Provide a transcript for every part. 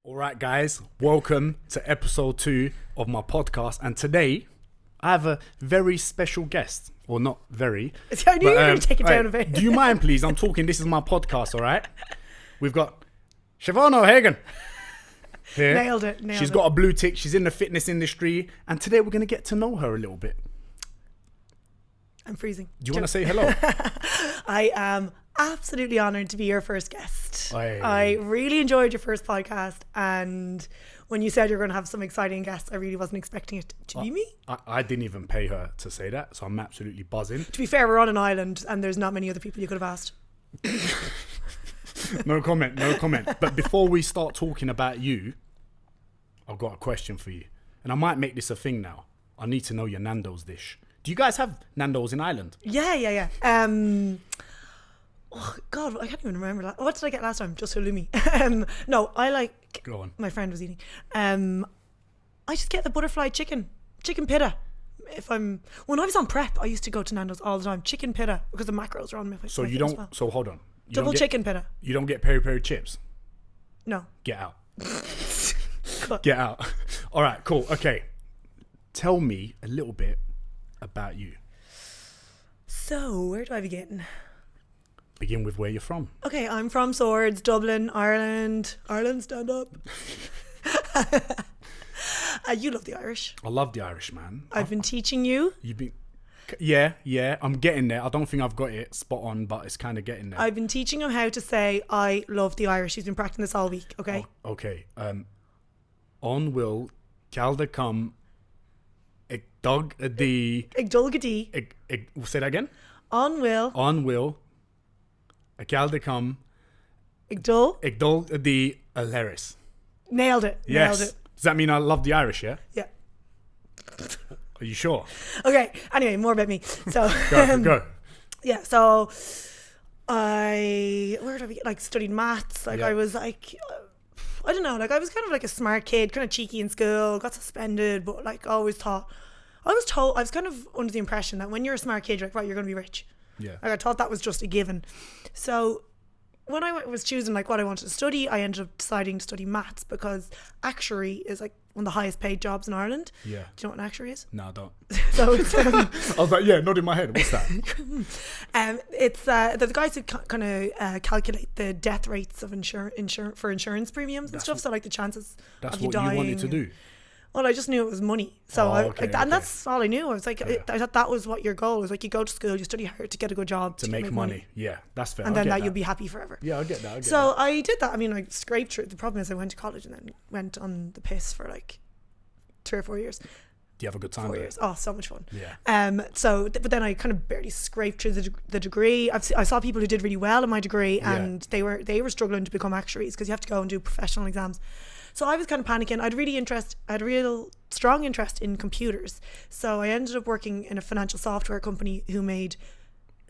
All right, guys, welcome to episode 2 of my podcast. And today, I have a very special guest. Well, not very. I knew you were going to take it down a bit. Do you mind, please? I'm talking. This is my podcast, all right? We've got Siobhan O'Hagan here. Nailed it. She's got a blue tick. She's in the fitness industry. And today, we're going to get to know her a little bit. I'm freezing. Do you want to say hello? I am absolutely honoured to be your first guest. Aye. I really enjoyed your first podcast, and when you said you're going to have some exciting guests, I really wasn't expecting it to be me. I didn't even pay her to say that, so I'm absolutely buzzing. To be fair, we're on an island, and there's not many other people you could have asked. No comment. But before we start talking about you, I've got a question for you. And I might make this a thing now. I need to know your Nando's dish. Do you guys have Nando's in Ireland? Yeah. Oh God, I can't even remember. What did I get last time? Just halloumi. No, I like. Go on. My friend was eating. I just get the butterfly chicken pitta. When I was on prep, I used to go to Nando's all the time. Chicken pitta because the macros are on my. So you don't. Well. So hold on. Double chicken pitta. You don't get peri chips. No. Get out. Get out. All right. Cool. Okay. Tell me a little bit about you. So where do I begin? Begin with where you're from. Okay, I'm from Swords, Dublin, Ireland. Ireland, stand up. You love the Irish. I love the Irish, man. I've been teaching you. You've been... Yeah, I'm getting there. I don't think I've got it spot on, but it's kind of getting there. I've been teaching him how to say, I love the Irish. He's been practicing this all week, okay? Oh, okay. On will Calda come ag dog the... Ag dulgadee. Say that again? On will Calda come ag dul the Alaris. Nailed it. Yes. Nailed it. Does that mean I love the Irish, yeah? Yeah. Are you sure? Okay. Anyway, more about me. So Go. Yeah. So where did I get studied maths? I was like, I don't know. I was kind of like a smart kid, kind of cheeky in school. Got suspended, but I was kind of under the impression that when you're a smart kid, you're like, right, you're going to be rich. Yeah. I thought that was just a given. So when I was choosing what I wanted to study, I ended up deciding to study maths because actuary is one of the highest paid jobs in Ireland. Yeah. Do you know what an actuary is? No, I don't. So it's I was like, yeah, not in my head. What's that? It's the guys who kind of calculate the death rates of insurance premiums and stuff. So the chances of you dying. That's what you wanted to do. Well, I just knew it was money. So and that's all I knew. I was like, yeah. I thought that was what your goal was. You go to school, you study hard to get a good job. To make money. Yeah, that's fair. And then you'll be happy forever. Yeah, I get that. So I did that. I mean, I scraped through. The problem is I went to college and then went on the piss for 3 or 4 years. Do you have a good time 4 there? years. Oh, so much fun. Yeah. But then I kind of barely scraped through the degree. I saw people who did really well in my degree and they were struggling to become actuaries because you have to go and do professional exams. So I was kind of panicking. I had a real strong interest in computers. So I ended up working in a financial software company who made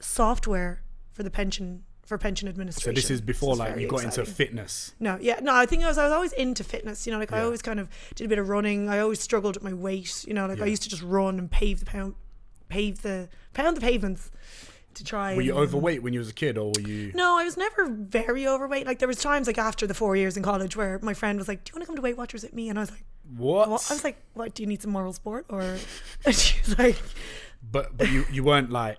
software for pension administration. So this is before you got exciting. into fitness. No, I think I was always into fitness. I always kind of did a bit of running. I always struggled with my weight. I used to just run and pave the pavements. To try. Were you overweight when you was a kid, or were you? No, I was never very overweight. There was times after the 4 years in college where my friend was like, "Do you want to come to Weight Watchers with me?" And I was like, "What?" I was like, "What? Do you need some moral support?" Or and she was like, "But you weren't like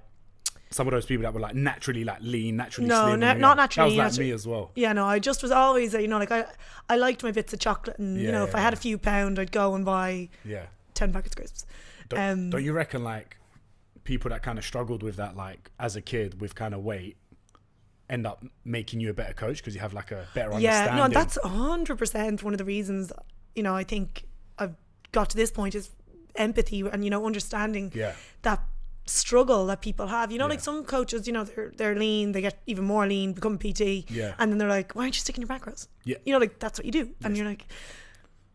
some of those people that were naturally lean, naturally slim." No, not naturally. That was me as well. Yeah, no, I just was always I liked my bits of chocolate, and if I had a few pound, I'd go and buy 10 packets of crisps. Don't you reckon people that kind of struggled with that as a kid with kind of weight end up making you a better coach because you have a better understanding? Yeah, no, that's 100% one of the reasons I think I've got to this point is empathy and understanding that struggle that people have. Some coaches, they're lean, they get even more lean, become a PT, and then they're like, why aren't you sticking your macros? Yeah. That's what you do. And you're like,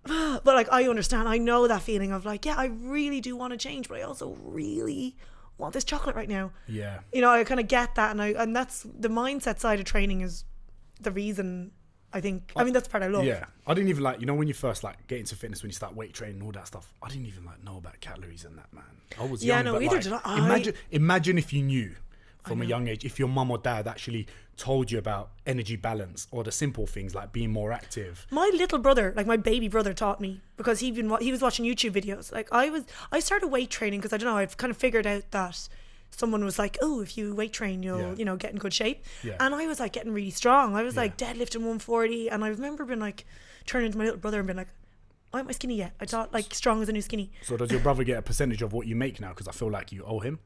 but I understand, I know that feeling of I really do want to change, but I also really want this chocolate right now. Yeah. I kind of get that, and that's the mindset side of training is the reason I think. I mean, that's the part I love. Yeah, I didn't even when you first get into fitness, when you start weight training and all that stuff. I didn't even know about calories and that, man. I was young. No, but either did I. Imagine if you knew from a young age if your mum or dad actually told you about energy balance or the simple things like being more active? My little brother, like my baby brother, taught me, because he was watching YouTube videos. Like I started weight training because I don't know, I've kind of figured out that someone was like, oh, if you weight train, you'll get in good shape. And I was like getting really strong. I was like deadlifting 140, and I remember being like turning to my little brother and being like, why am I skinny yet? I thought like strong as a new skinny. So does your brother get a percentage of what you make now? Because I feel like you owe him.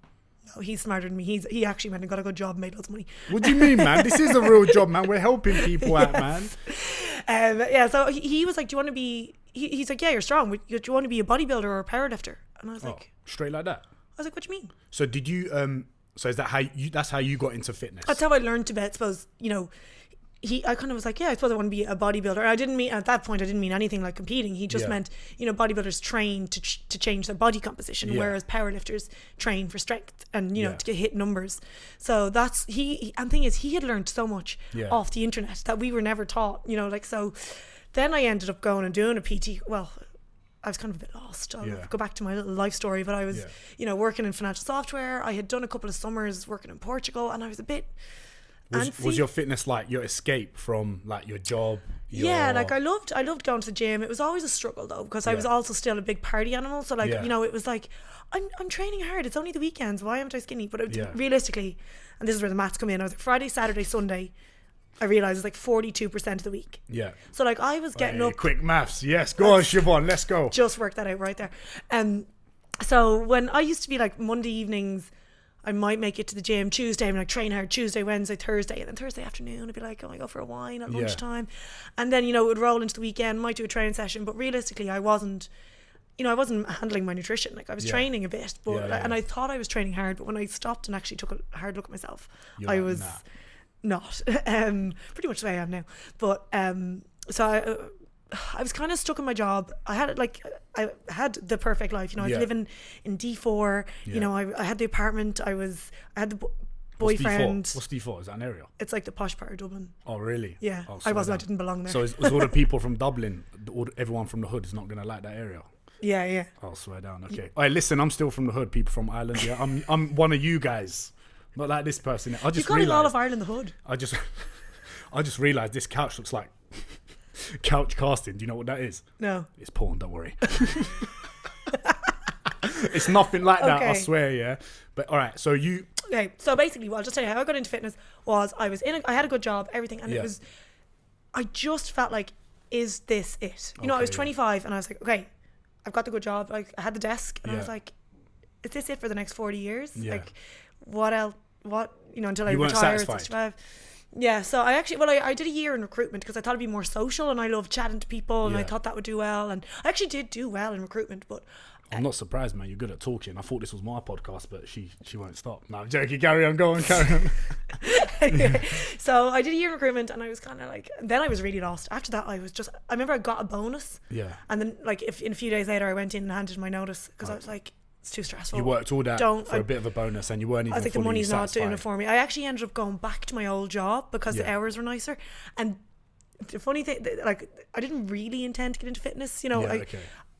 No, he's smarter than me. He actually went and got a good job and made loads of money. What do you mean, man? This is a real job, man. We're helping people out, man. So he was like, do you want to be, he's like, yeah, you're strong. Do you want to be a bodybuilder or a powerlifter? And I was like, straight like that. I was like, what do you mean? So did you, so is that that's how you got into fitness? That's how I learned about, I suppose, I kind of was like, yeah, I suppose I want to be a bodybuilder. At that point, I didn't mean anything like competing. He just meant, bodybuilders train to change their body composition, whereas powerlifters train for strength and, to hit numbers. So that's, and thing is, he had learned so much off the internet that we were never taught, so then I ended up going and doing a PT. Well, I was kind of a bit lost. I'll go back to my little life story, but I was, working in financial software. I had done a couple of summers working in Portugal, and I was a bit... Was your fitness like your escape from like your job? Like I loved going to the gym. It was always a struggle though, because I was also still a big party animal. So like, it was like, I'm training hard. It's only the weekends. Why am I skinny? But realistically, and this is where the maths come in, I was like Friday, Saturday, Sunday, I realised it's like 42% of the week. Yeah. So like I was getting up. Quick maths. Yes. Go on, Siobhan. Let's go. Just work that out right there. So when I used to be like Monday evenings, I might make it to the gym. Tuesday, I'm like train hard. Tuesday, Wednesday, Thursday, and then Thursday afternoon, I'd be like, oh, I go for a wine at lunchtime, and then it would roll into the weekend. Might do a training session, but realistically, I wasn't handling my nutrition. Like I was training a bit, but and I thought I was training hard, but when I stopped and actually took a hard look at myself, I was not. Pretty much the way I am now. But so I was kind of stuck in my job. I had the perfect life. I was living in D4. I had the apartment. I had the boyfriend. What's D4? Is that an area? It's like the posh part of Dublin. Oh, really? Yeah. I didn't belong there. So is all the people from Dublin, everyone from the hood is not going to like that area? Yeah. I'll swear down. Okay. All right, listen, I'm still from the hood. People from Ireland. Yeah, I'm one of you guys. Not like this person. I just realised. You got all of Ireland the hood. I just realised this couch looks like couch casting. Do you know what that is? No. It's porn, don't worry. It's nothing like that, I swear, yeah. But all right, so you... Okay, so basically, I'll just tell you how I got into fitness was I had a good job, everything, and it was... I just felt like, is this it? I was 25 and I was like, okay, I've got the good job. Like, I had the desk and I was like, is this it for the next 40 years? Yeah. Like, what else? What, until I retire at 65. Yeah, so I did a year in recruitment because I thought it'd be more social and I love chatting to people and I thought that would do well, and I actually did do well in recruitment, but I'm not surprised, man. You're good at talking. I thought this was my podcast, but she won't stop. No, I'm joking. Carry on. So I did a year in recruitment and I was kind of like, then I was really lost. After that, I remember I got a bonus. Yeah. And then like in a few days later, I went in and handed my notice because I was like, it's too stressful. You worked all that for a bit of a bonone and you weren't even I was like, the money's not doing it for me. I actually ended up going back to my old job because the hours were nicer. And the funny thing, like, I didn't really intend to get into fitness.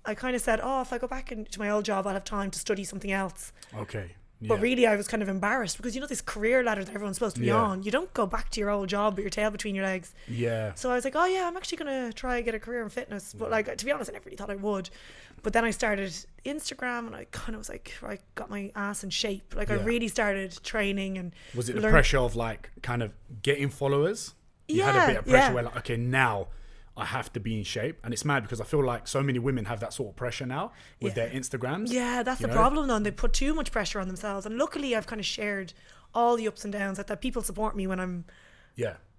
I kind of said, if I go back into my old job, I'll have time to study something else. Okay. Yeah. But really, I was kind of embarrassed because this career ladder that everyone's supposed to be on, you don't go back to your old job with your tail between your legs. Yeah. So I was like, I'm actually going to try and get a career in fitness. But like, to be honest, I never really thought I would. But then I started Instagram and I kind of was like, I got my ass in shape. Like I really started training and was it the pressure of like kind of getting followers? You had a bit of pressure where like, okay, now I have to be in shape. And it's mad because I feel like so many women have that sort of pressure now with their Instagrams. Yeah, that's the problem though. And they put too much pressure on themselves. And luckily I've kind of shared all the ups and downs that people support me when I'm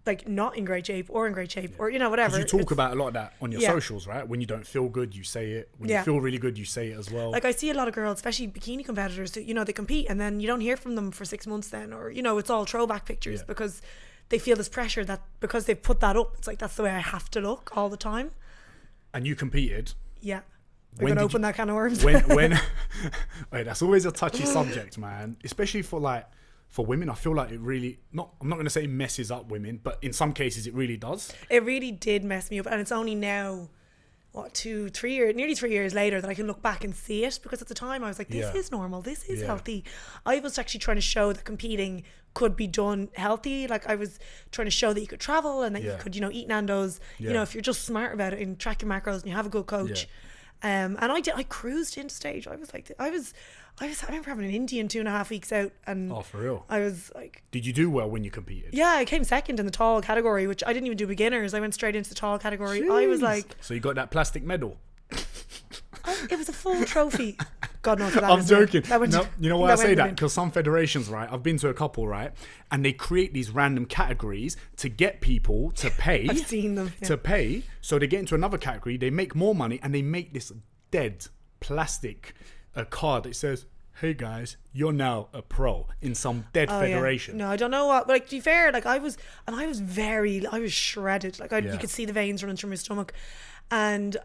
like not in great shape or in great shape or whatever. You talk about a lot of that on your socials, right? When you don't feel good, you say it. When you feel really good, you say it as well. Like I see a lot of girls, especially bikini competitors, who, they compete and then you don't hear from them for 6 months then, or it's all throwback pictures because they feel this pressure that because they've put that up, it's like that's the way I have to look all the time. And you competed. Yeah. We're going to open that can of worms. When wait, that's always a touchy subject, man. Especially for women, I feel like it really, I'm not going to say messes up women, but in some cases it really does. It really did mess me up. And it's only now nearly 3 years later that I can look back and see it, because at the time I was like, this is normal, this is healthy. I was actually trying to show that competing could be done healthy. Like I was trying to show that you could travel and that you could, eat Nando's, if you're just smart about it and track your macros and you have a good coach. And I cruised into stage. I remember having an Indian 2.5 weeks out, and for real, I was like, did you do well when you competed? Yeah, I came second in the tall category, which I didn't even do beginners. I went straight into the tall category. Jeez. I was like, so you got that plastic medal? It was a full trophy. God knows what that I'm joking. You know why I say that? went Because some federations, right? I've been to a couple, right? And they create these random categories to get people to pay. I've seen them. Yeah. To pay. So they get into another category, they make more money, and they make this dead plastic card that says, hey guys, you're now a pro in some dead federation. No, I don't know what. Like, to be fair, like I was shredded. Like you could see the veins running through my stomach, and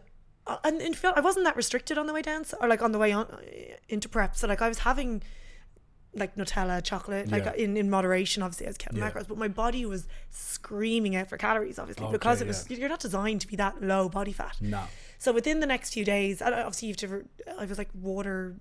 in fact, I wasn't that restricted on the way down, or like on the way on into prep. So like I was having like Nutella, chocolate, like in moderation. Obviously, I was counting macros, but my body was screaming out for calories, obviously, because it was you're not designed to be that low body fat. No. So within the next few days, obviously I was like water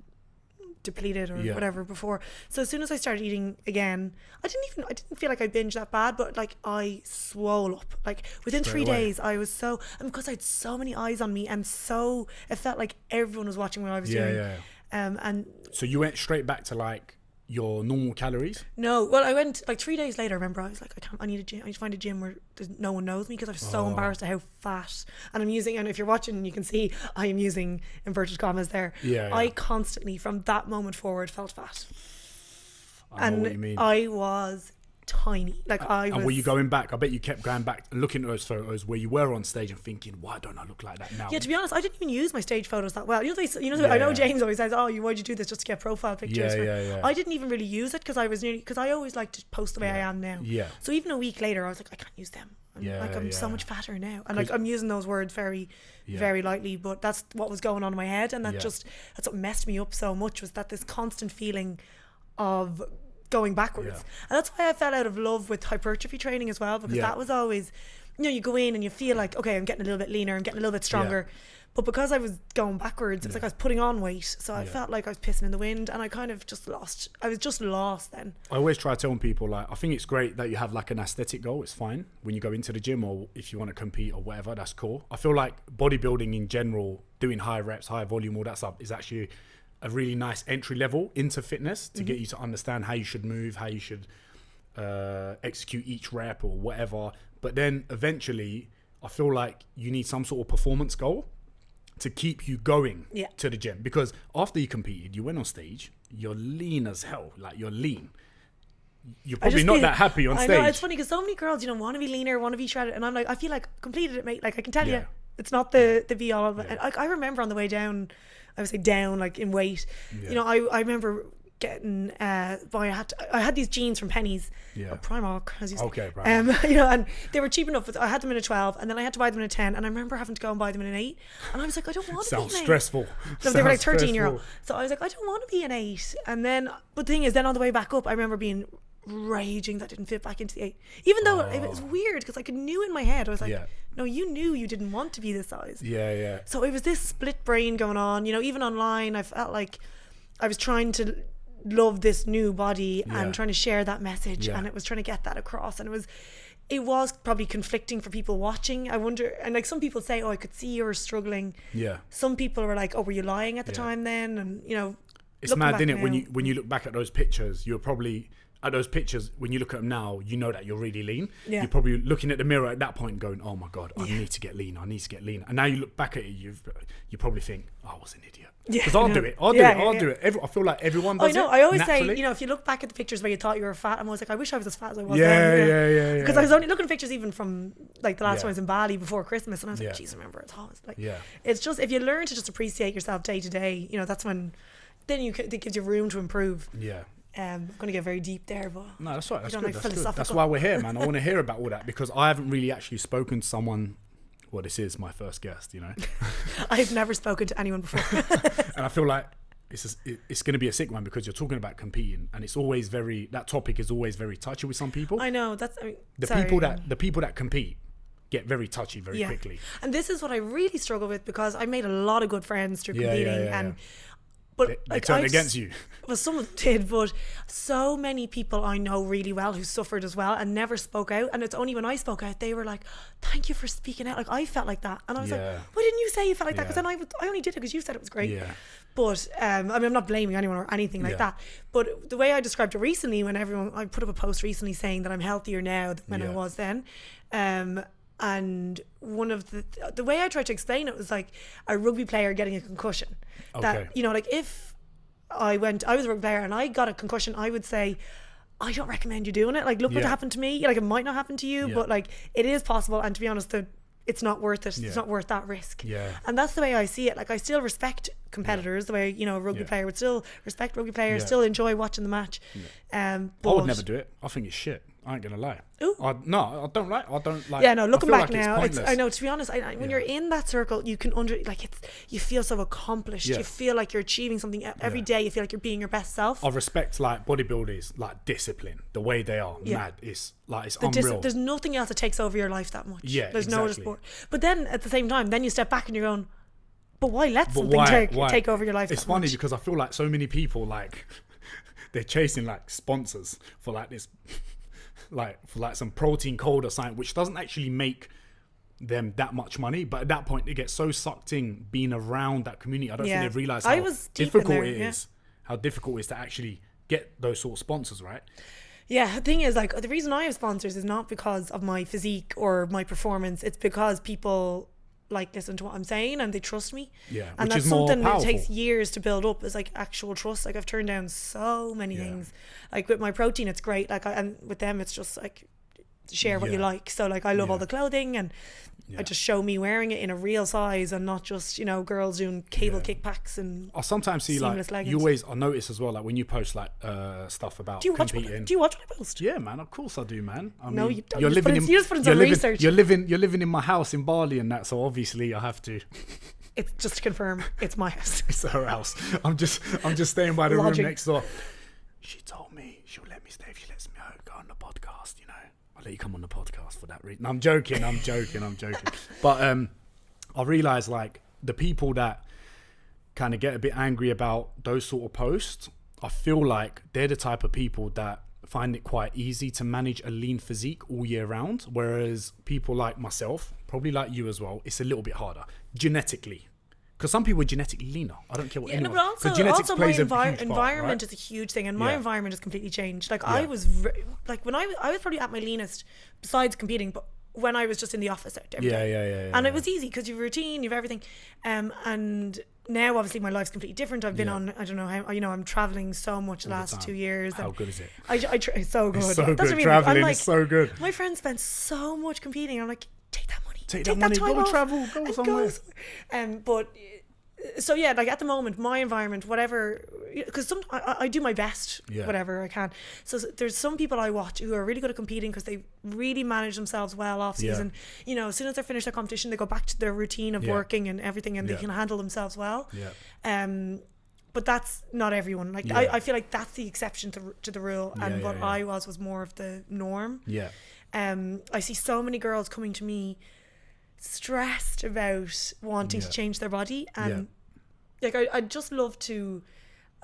depleted or whatever before. So as soon as I started eating again, I didn't feel like I binged that bad, but like I swole up. Like within 3 days, I was and because I had so many eyes on me, and so it felt like everyone was watching what I was doing. And so you went straight back to like your normal calories? No, well, I went like 3 days later. I remember I was like, I need a gym. I need to find a gym where no one knows me, because I was so embarrassed at how fat. And and if you're watching, you can see I am using inverted commas there. I constantly, from that moment forward, felt fat. I know what you mean. I was tiny. Like and were you going back? I bet you kept going back and looking at those photos where you were on stage and thinking, why don't I look like that now? Yeah, to be honest, I didn't even use my stage photos that well. I know James always says, why'd you do this, just to get profile pictures? I didn't even really use it, because I always like to post the way I am now. So even a week later, I was like, I can't use them. I'm so much fatter now, and like I'm using those words very very lightly, but that's what was going on in my head, and that's what messed me up so much, was that this constant feeling of going backwards. And that's why I fell out of love with hypertrophy training as well, because that was always, you go in and you feel like, okay, I'm getting a little bit leaner, I'm getting a little bit stronger, but because I was going backwards, it was like I was putting on weight, so I felt like I was pissing in the wind, and I kind of just lost. I was just lost then. I always try telling people, like, I think it's great that you have like an aesthetic goal. It's fine when you go into the gym, or if you want to compete or whatever, that's cool. I feel like bodybuilding in general, doing high reps, high volume, all that stuff, is actually a really nice entry level into fitness to get you to understand how you should move, how you should execute each rep or whatever. But then eventually, I feel like you need some sort of performance goal to keep you going to the gym. Because after you competed, you went on stage, you're lean as hell. Like, you're lean. You're probably not that happy on stage. I know, it's funny because so many girls, want to be leaner, want to be shredded. And I'm like, I feel like completed it, mate. Like, I can tell you, it's not the be all of it. And I remember on the way down, I would say down, like in weight. I remember getting I had these jeans from Penny's or Primark, as you say. Okay, Primark. And they were cheap enough. I had them in a 12, and then I had to buy them in a 10, and I remember having to go and buy them in an 8, and I was like, I don't want to be an 8. Sounds stressful. No, they were like €13, so I was like, I don't want to be an 8. And then, but the thing is, then on the way back up, I remember being raging that I didn't fit back into the 8, even though it was weird, because I knew in my head, I was like, no, you knew you didn't want to be this size. So it was this split brain going on. Even online, I felt like I was trying to love this new body and trying to share that message, and it was trying to get that across, and it was probably conflicting for people watching. I wonder, and like some people say, I could see you were struggling. Some people were like, were you lying at the time then? And it's mad, isn't it, when you look back at those pictures, you're probably at those pictures, when you look at them now, you know that you're really lean. You're probably looking at the mirror at that point going, oh my God, I need to get lean. And now you look back at it, you probably think, I was an idiot. Because I'll do it. I'll do it. I feel like everyone does it. I always say, if you look back at the pictures where you thought you were fat, I'm always like, I wish I was as fat as I was then. Because I was only looking at pictures even from like the last time I was in Bali before Christmas, and I was like, geez, remember it's hot. Like, it's just, if you learn to just appreciate yourself day to day, that's when, then it gives you room to improve. I'm going to get very deep there, but no, that's right. That's good. That's good. That's why we're here, man. I want to hear about all that, because I haven't really actually spoken to someone. Well, this is my first guest, I've never spoken to anyone before. And I feel like it's going to be a sick one, because you're talking about competing, and it's always that topic is always very touchy with some people. I know, the people that compete, get very touchy very quickly. And this is what I really struggle with, because I made a lot of good friends through competing, but they turned against you. Well, some of them did, but so many people I know really well who suffered as well and never spoke out. And it's only when I spoke out, they were like, "Thank you for speaking out." Like, I felt like that, and I was like, "Why didn't you say you felt like that?" Because then I only did it because you said it was great. Yeah. But I mean, I'm not blaming anyone or anything like that. But the way I described it recently, I put up a post recently saying that I'm healthier now than when I was then. And one of the way I tried to explain it was like a rugby player getting a concussion. That, you know, like if I was a rugby player and I got a concussion, I would say, I don't recommend you doing it. Like, look what happened to me. Like, it might not happen to you, but like, it is possible. And to be honest, it's not worth it. It's not worth that risk. And that's the way I see it. Like, I still respect competitors the way, you know, a rugby player would still respect rugby players, still enjoy watching the match. But I would never do it. I think it's shit. I ain't gonna lie. I don't like. Yeah, no. Looking back now, I know. To be honest, when you're in that circle, you can you feel so accomplished. You feel like you're achieving something every day. You feel like you're being your best self. I respect like bodybuilders, like discipline, the way they are. Mad. It's unreal. There's nothing else that takes over your life that much. There's no other sport. But then at the same time, then you step back and you're going, but why let something take over your life? It's funny because I feel like so many people like they're chasing like sponsors for like this. Like for like some protein code or something, which doesn't actually make them that much money, but at that point they get so sucked in being around that community. I don't think they realize how difficult it is. How difficult it is to actually get those sort of sponsors, right? Yeah, the thing is, like, the reason I have sponsors is not because of my physique or my performance. It's because people like listen to what I'm saying and they trust me. And that's something that takes years to build up, is like actual trust. Like, I've turned down so many things. Like with my protein, it's great. Like, and with them, it's just like share what you like. So like, I love all the clothing, and I just show me wearing it in a real size and not just, you know, girls doing cable kickbacks and I sometimes see like leggings. I notice as well, like when you post like stuff about competing. Do you watch what I post? Yeah, man, of course I do, man. I no, mean, you don't. You just put in some research. You're living in my house in Bali and that, so obviously I have to. It's just to confirm, it's my house. It's her house. I'm just staying by the room next door. She told me she'll let me stay if she lets me go on the podcast, you know. I'll let you come on the podcast for that reason. I'm joking. But I realise like the people that kind of get a bit angry about those sort of posts, I feel like they're the type of people that find it quite easy to manage a lean physique all year round, whereas people like myself, probably like you as well, it's a little bit harder genetically. Because some people are genetically leaner. I don't care what anyone. No, but also my environment is a huge thing, and my environment has completely changed. Like I was like when I was probably at my leanest, besides competing, but when I was just in the office every day. And it was easy because you have a routine, you have everything, and now obviously my life's completely different. I've been on, I don't know how, you know, I'm traveling so much the last 2 years. How good is it? It's so good. It's so good. Traveling is so good. My friends spend so much competing. I'm like, take that money. Take that money. Go travel. Go somewhere. But so yeah, like at the moment, my environment, whatever, because I do my best, whatever I can. So there's some people I watch who are really good at competing because they really manage themselves well off season. You know, as soon as they finish their competition, they go back to their routine of working and everything, and they can handle themselves well. But that's not everyone. Like I feel like that's the exception to the rule, and what I was more of the norm. I see so many girls coming to me stressed about wanting to change their body, and like I just love to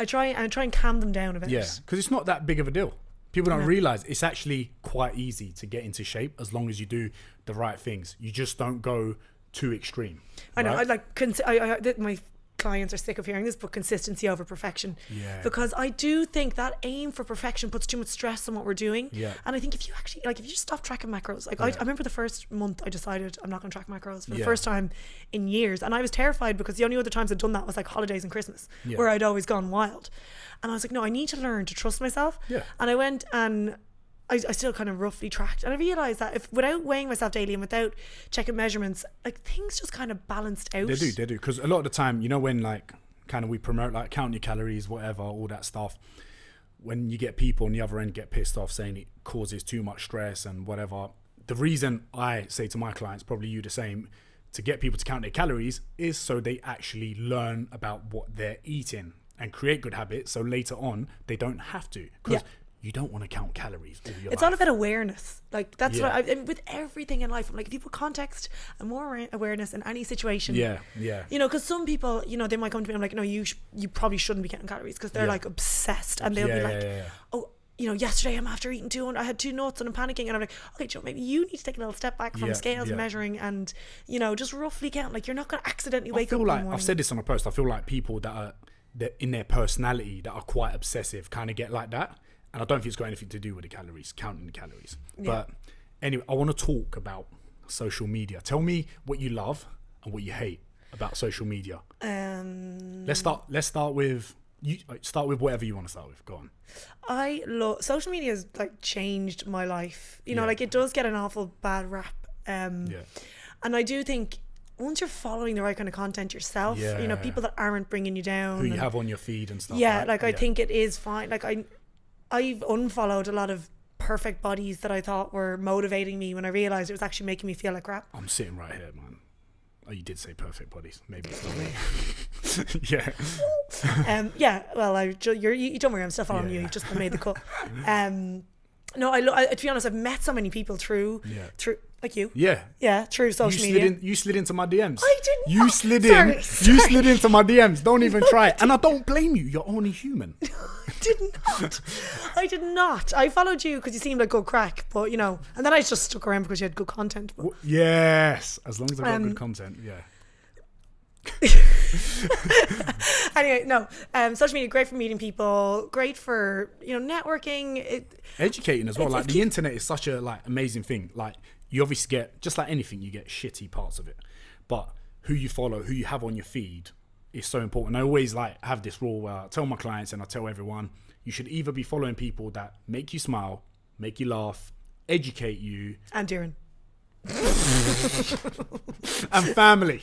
try and calm them down a bit. Because it's not that big of a deal. People don't realize it's actually quite easy to get into shape as long as you do the right things. You just don't go too extreme. I know. My clients are sick of hearing this, but consistency over perfection. Because I do think that aim for perfection puts too much stress on what we're doing. And I think if you actually, like, if you just stop tracking macros, like I remember the first month I decided I'm not going to track macros for the first time in years, and I was terrified because the only other times I'd done that was like holidays and Christmas, where I'd always gone wild. And I was like, no, I need to learn to trust myself. And I went and I still kind of roughly tracked, and I realised that if without weighing myself daily and without checking measurements, like things just kind of balanced out. They do, because a lot of the time, you know, when like kind of we promote like count your calories, whatever, all that stuff, when you get people on the other end get pissed off saying it causes too much stress and whatever, the reason I say to my clients, probably you the same, to get people to count their calories is so they actually learn about what they're eating and create good habits, so later on they don't have to. Because you don't want to count calories all your It's life. all about awareness. Like that's what and with everything in life. I'm like, if you put context and more awareness in any situation. Yeah. You know, because some people, you know, they might come to me. I'm like, no, you probably shouldn't be counting calories because they're like obsessed, and they'll be like, oh, you know, yesterday I'm after eating 200. I had 2 nuts and I'm panicking, and I'm like, okay, Joe, maybe you need to take a little step back from scales and measuring, and you know, just roughly count. Like, you're not going to accidentally wake up in the morning. I've said this on a post. I feel like people that in their personality that are quite obsessive kind of get like that. And I don't think it's got anything to do with the calories, counting the calories. But anyway, I want to talk about social media. Tell me what you love and what you hate about social media. Let's start with you. Start with whatever you want to start with. Go on. I love social media. Has like changed my life. You know, like it does get an awful bad rap. And I do think once you're following the right kind of content yourself, you know, people that aren't bringing you down, who you have on your feed and stuff. Yeah, right? Like I think it is fine. Like I've unfollowed a lot of perfect bodies that I thought were motivating me when I realised it was actually making me feel like crap. I'm sitting right here, man. Oh, you did say perfect bodies. Maybe it's not me. Yeah. Well, you don't worry. I'm still following you. You just made the cut. No, to be honest, I've met so many people through like you. Yeah, through social media. You slid into my DMs. I didn't. You slid in. Sorry. You slid into my DMs. Don't even try it. And I don't blame you. You're only human. I did not. I followed you because you seemed like good crack, but you know, and then I just stuck around because you had good content. But. Yes, as long as I got good content, Anyway, no. Social media, great for meeting people, great for, you know, networking, educating as well. Like the internet is such a like amazing thing. Like you obviously get, just like anything, you get shitty parts of it, but who you follow, who you have on your feed is so important. I always like have this rule where I tell my clients and I tell everyone, you should either be following people that make you smile, make you laugh, educate you, and Diren. And family.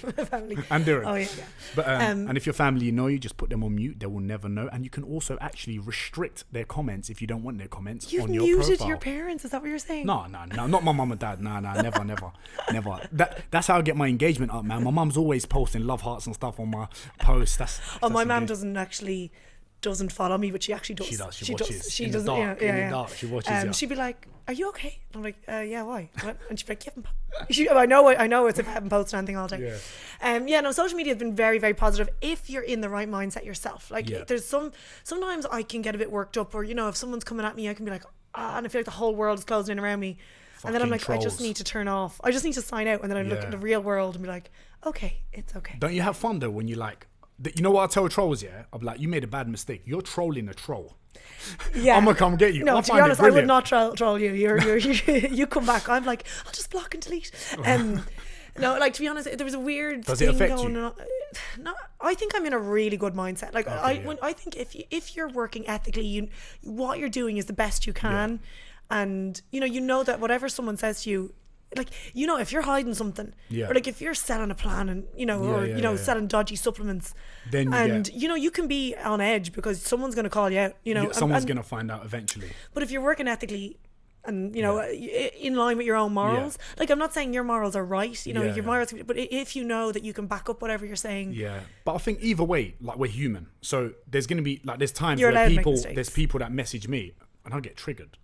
And Diren. Oh yeah. But and if your family, you know, you just put them on mute, they will never know. And you can also actually restrict their comments if you don't want their comments on your profile. You've muted your parents, is that what you're saying? No, not my mum and dad. No, never. That's how I get my engagement up, man. My mum's always posting love hearts and stuff on my posts. That's my mum doesn't follow me, but she actually does. She watches. She in does. The dark, in the dark. She watches. She'd be like, "Are you okay?" And I'm like, "Yeah, why?" What? And she'd be like, I know it's if I haven't posted anything all day. No, social media has been very, very positive if you're in the right mindset yourself. Like there's sometimes I can get a bit worked up, or you know, if someone's coming at me, I can be like, and I feel like the whole world is closing in around me. And then I'm like, trolls. I just need to turn off. I just need to sign out, and then I look at the real world and be like, okay, it's okay. Don't you have fun though when you like? You know what I tell trolls? Yeah, I'm like, you made a bad mistake. You're trolling a troll. Yeah, I'm gonna come get you. No, to be honest, I would not troll you. You come back. I'm like, I'll just block and delete. No, like to be honest, there was a weird Does thing it affect going you? on. No, I think I'm in a really good mindset. Like okay, I think if you're working ethically, what you're doing is the best you can, and you know that whatever someone says to you. Like, you know, if you're hiding something, or like if you're selling a plan and, you know, selling dodgy supplements, then you can be on edge because someone's going to call you out, you know. Someone's going to find out eventually. But if you're working ethically and, you know, in line with your own morals, like I'm not saying your morals are right, you know, your morals, but if you know that you can back up whatever you're saying. Yeah. But I think either way, like we're human. So there's going to be, like there's times where there's people that message me and I get triggered.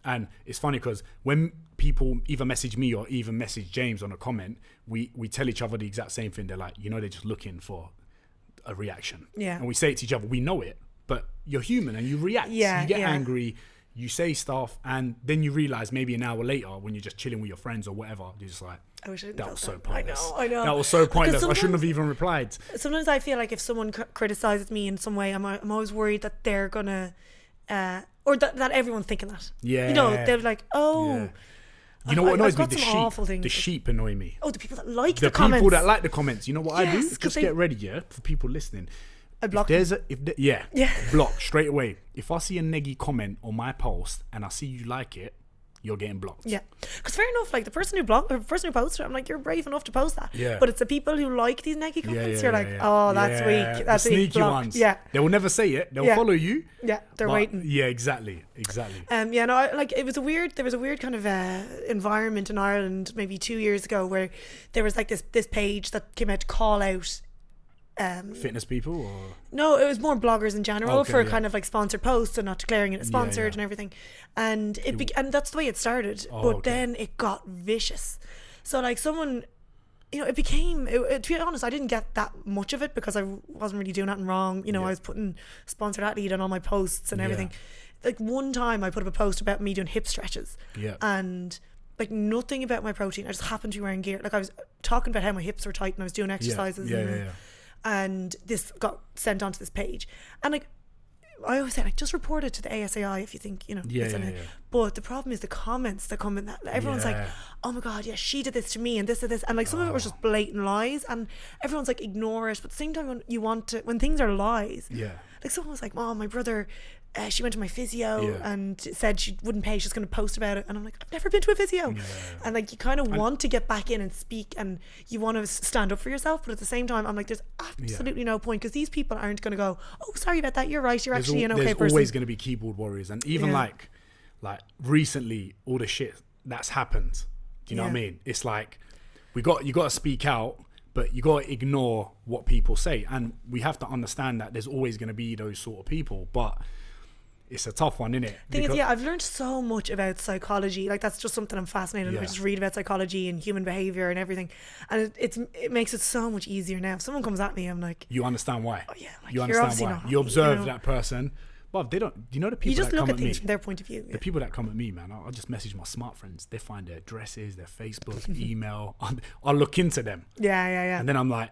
And it's funny because when people either message me or even message James on a comment, we tell each other the exact same thing. They're like, you know, they're just looking for a reaction. Yeah. And we say it to each other. We know it, but you're human and you react. Yeah. You get angry, you say stuff, and then you realize maybe an hour later when you're just chilling with your friends or whatever, you're just like, I wish I didn't that was so that. pointless. I know. That was so pointless. I shouldn't have even replied. Sometimes I feel like if someone criticizes me in some way, I'm always worried that they're gonna, or that everyone's thinking that. Yeah. You know, they're like, oh. Yeah. You know what annoys me? The sheep annoy me. Oh, the people that like the comments. The people that like the comments. You know what I do? Just get ready, for people listening. I block block straight away. If I see a neggy comment on my post and I see you like it, you're getting blocked. Yeah, because fair enough, like the person who posted it, I'm like, you're brave enough to post that. Yeah. But it's the people who like these neggy comments. You're like, oh, that's weak. That's the sneaky ones. Yeah. They will never say it. They'll follow you. Yeah, they're waiting. Yeah, exactly. It was a weird. There was a weird kind of environment in Ireland maybe 2 years ago where there was like this page that came out to call out fitness people, or no, it was more bloggers in general for yeah. kind of like sponsored posts and not declaring it as sponsored and everything, and and that's the way it started. But then it got vicious. So like someone, you know, it became, to be honest, I didn't get that much of it because I wasn't really doing nothing wrong. You know, I was putting sponsored athlete on all my posts and everything. Like one time I put up a post about me doing hip stretches, and like nothing about my protein. I just happened to be wearing gear. Like I was talking about how my hips were tight and I was doing exercises. And this got sent onto this page, and like I always say, like, just report it to the ASAI if you think, you know. But the problem is the comments that come in that everyone's like, oh my god, yeah, she did this to me and this and this, and like some of it was just blatant lies, and everyone's like, ignore it. But at the same time, when you want to, when things are lies, like someone was like, oh, my brother, she went to my physio and said she wouldn't pay, she's going to post about it, and I'm like, I've never been to a physio. And like you kind of want to get back in and speak, and you want to stand up for yourself, but at the same time I'm like, there's absolutely no point, because these people aren't going to go, oh, sorry about that, you're right, you're actually an okay person. There's always going to be keyboard warriors, and even like recently all the shit that's happened, do you know what I mean? It's like you got to speak out, but you got to ignore what people say, and we have to understand that there's always going to be those sort of people, but it's a tough one, isn't it? Thing is, I've learned so much about psychology. Like that's just something I'm fascinated with. I just read about psychology and human behavior and everything, and it makes it so much easier now. If someone comes at me, I'm like, you understand why? Oh yeah, like, you understand why. You observe that person. But they don't. Do you know the people that come at me? You just look at things from their point of view. The people that come at me, man, I'll just message my smart friends. They find their addresses, their Facebook, email. I'll look into them. Yeah. And then I'm like,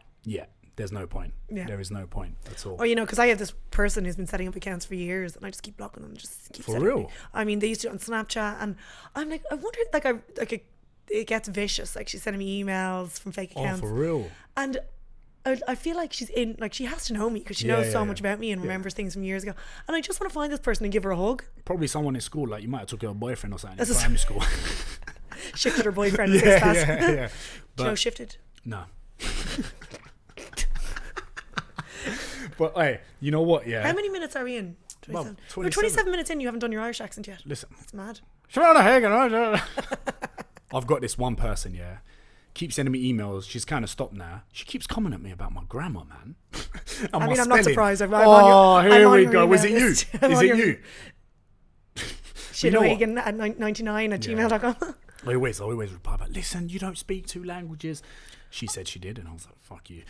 there's no point. There is no point at all. Or, you know, because I have this person who's been setting up accounts for years, and I just keep blocking them. Just keep for real. I mean, they used to on Snapchat, and I'm like, I wonder, it gets vicious. Like she's sending me emails from fake accounts. Oh, for real. And I feel like she's in, like she has to know me because she knows so much about me and remembers things from years ago. And I just want to find this person and give her a hug. Probably someone in school, like you might have took her boyfriend or something in primary school. Shifted her boyfriend in 6th class. But, Joe shifted? No. But hey, you know what? Yeah. How many minutes are we in? 27. We're 27 minutes in. You haven't done your Irish accent yet. Listen, it's mad. I've got this one person. Yeah, keeps sending me emails. She's kind of stopped now. She keeps commenting at me about my grammar, man. I mean, I'm not surprised. Here we go. Was it you? Is it you? Shitwagon at 99 at gmail.com. I always reply back, listen, you don't speak 2 languages. She said she did, and I was like, fuck you.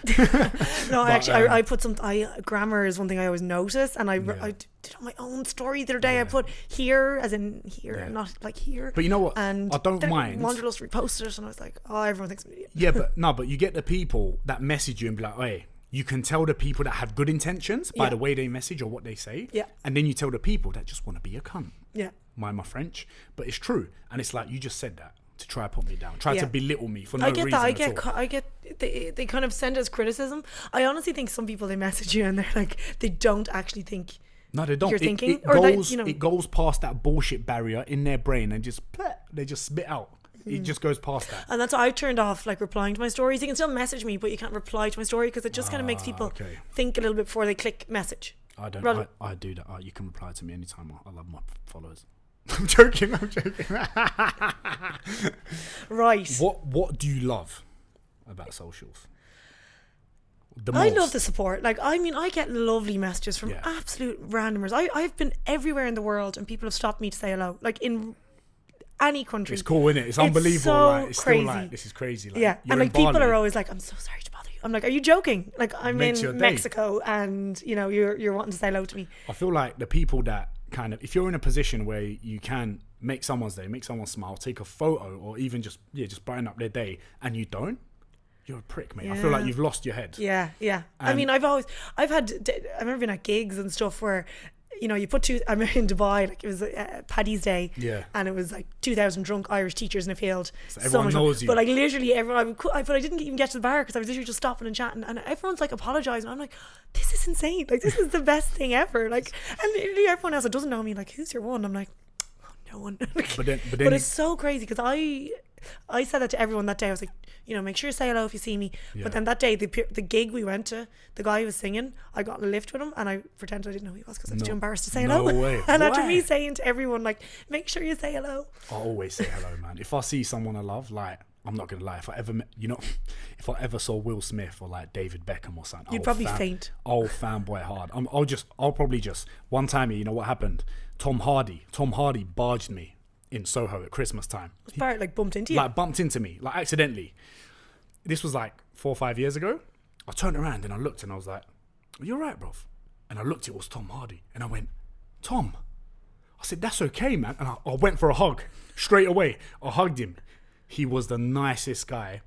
No, actually, I put some, grammar is one thing I always notice, and I did on my own story the other day. I put here as in here, not like here. But you know what? And I don't mind. Wanderlust reposted it, and I was like, oh, everyone thinks I'm an idiot. Yeah, but you get the people that message you and be like, hey, you can tell the people that have good intentions by the way they message or what they say. Yeah. And then you tell the people that just want to be a cunt. Yeah. Mind my French, but it's true, and it's like you just said that to try to put me down, try to belittle me for no reason. I get they kind of send us criticism. I honestly think some people, they message you and they're like, they don't actually think. No, they don't. You're thinking, it goes past that bullshit barrier in their brain and they just spit out. It just goes past that. And that's why I've turned off like replying to my stories. You can still message me, but you can't reply to my story because it just kind of makes people think a little bit before they click message. I don't. I do that. You can reply to me anytime. I love my followers. I'm joking. Right. What do you love about socials? I love the support. Like, I mean, I get lovely messages from absolute randomers. I've been everywhere in the world and people have stopped me to say hello. Like in any country. It's cool, isn't it? It's unbelievable. So like, it's crazy. Still like, this is crazy. Like, yeah. And like people are always like, I'm so sorry to bother you. I'm like, are you joking? Like I'm in Mexico and you know, you're wanting to say hello to me. I feel like the people that kind of, if you're in a position where you can make someone's day, make someone smile, take a photo, or even just brighten up their day, and you don't, you're a prick, mate. I feel like you've lost your head. Yeah. I mean, I remember being at gigs and stuff where, you know, you put I'm in Dubai, like it was Paddy's Day, and it was like 2,000 drunk Irish teachers in a field. So everyone knows you. But like literally everyone, but I didn't even get to the bar because I was literally just stopping and chatting, and everyone's like apologising. I'm like, this is insane. Like this is the best thing ever. Like, and literally everyone else that doesn't know me, like, who's your one? I'm like, oh, no one. But it's so crazy because I said that to everyone that day. I was like, you know, make sure you say hello if you see me. But then that day, the gig we went to, the guy who was singing, I got in a lift with him and I pretended I didn't know who he was because I was too embarrassed to say hello. No way. And after me saying to everyone, like, make sure you say hello. I always say hello, man. If I see someone I love, like I'm not gonna lie. If I ever met, if I ever saw Will Smith or like David Beckham or something, You'd probably faint. I'll fanboy hard. I'll probably just one time. You know what happened? Tom Hardy barged me in Soho at Christmas time. Like bumped into you. Like bumped into me, like accidentally. This was like 4 or 5 years ago. I turned around and I looked and I was like, "Are you alright, bruv?" And I looked, it was Tom Hardy, and I went, "Tom." I said, "That's okay, man." And I went for a hug straight away. I hugged him. He was the nicest guy.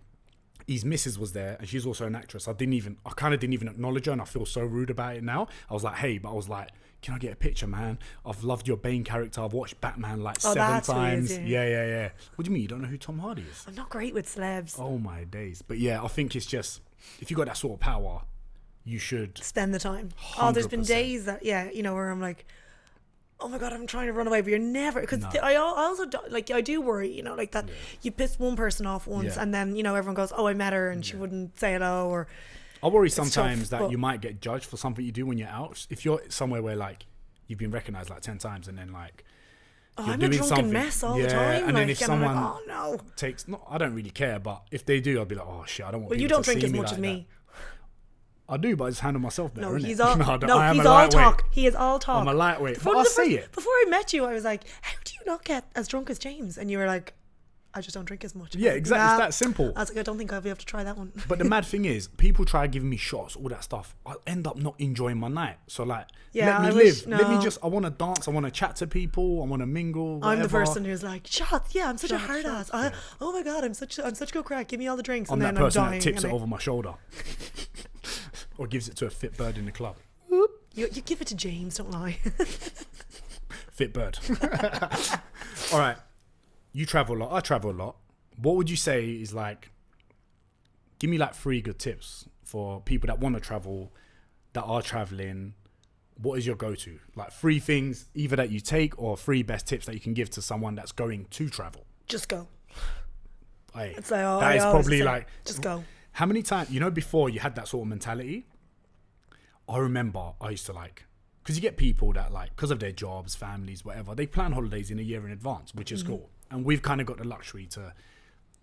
His missus was there, and she's also an actress. I kind of didn't even acknowledge her, and I feel so rude about it now. I was like, "Hey," but I was like, "Can I get a picture, man? I've loved your Bane character. I've watched Batman like 7 times." Yeah. What do you mean? You don't know who Tom Hardy is? I'm not great with celebs. Oh my days. But yeah, I think it's just, if you got that sort of power, you should spend the time. 100%. There's been days that, where I'm like, oh my God, I'm trying to run away, but you're never, because I also I do worry, like that you piss one person off once and then, everyone goes, oh, I met her and she wouldn't say hello, or I worry sometimes that you might get judged for something you do when you're out. If you're somewhere where like you've been recognized like 10 times and then like you're I'm doing a drunken mess all the time, and then if someone oh no, takes, I don't really care, but if they do, I'll be like, oh shit, I don't want. Well, you don't drink as much as me. I do, but I just handle myself better. No, he's innit? all he's all talk. He is all talk. I'm a lightweight. But I see it. Before I met you, I was like, how do you not get as drunk as James? And you were like, I just don't drink as much. Yeah, exactly. Nah. It's that simple. I was like, I don't think I'll be able to try that one. But the mad thing is, people try giving me shots, all that stuff. I end up not enjoying my night. So like, let me live. No. Let me just, I want to dance. I want to chat to people. I want to mingle. Whatever. I'm the person who's like, shots. Yeah, I'm such a hard ass. Oh my God, I'm such good crack. Give me all the drinks. I'm and that then person I'm dying. that tips it over my shoulder. Or gives it to a fit bird in the club. You give it to James, don't lie. Fit bird. All right. You travel a lot. I travel a lot. What would you say is like, give me like 3 good tips for people that want to travel, that are traveling. What is your go-to? Like 3 things either that you take or 3 best tips that you can give to someone that's going to travel. Just go. Hey, it's like, that is probably like, just go. How many times, before you had that sort of mentality, I remember I used to like, because you get people that like, because of their jobs, families, whatever, they plan holidays in a year in advance, which is cool. And we've kind of got the luxury to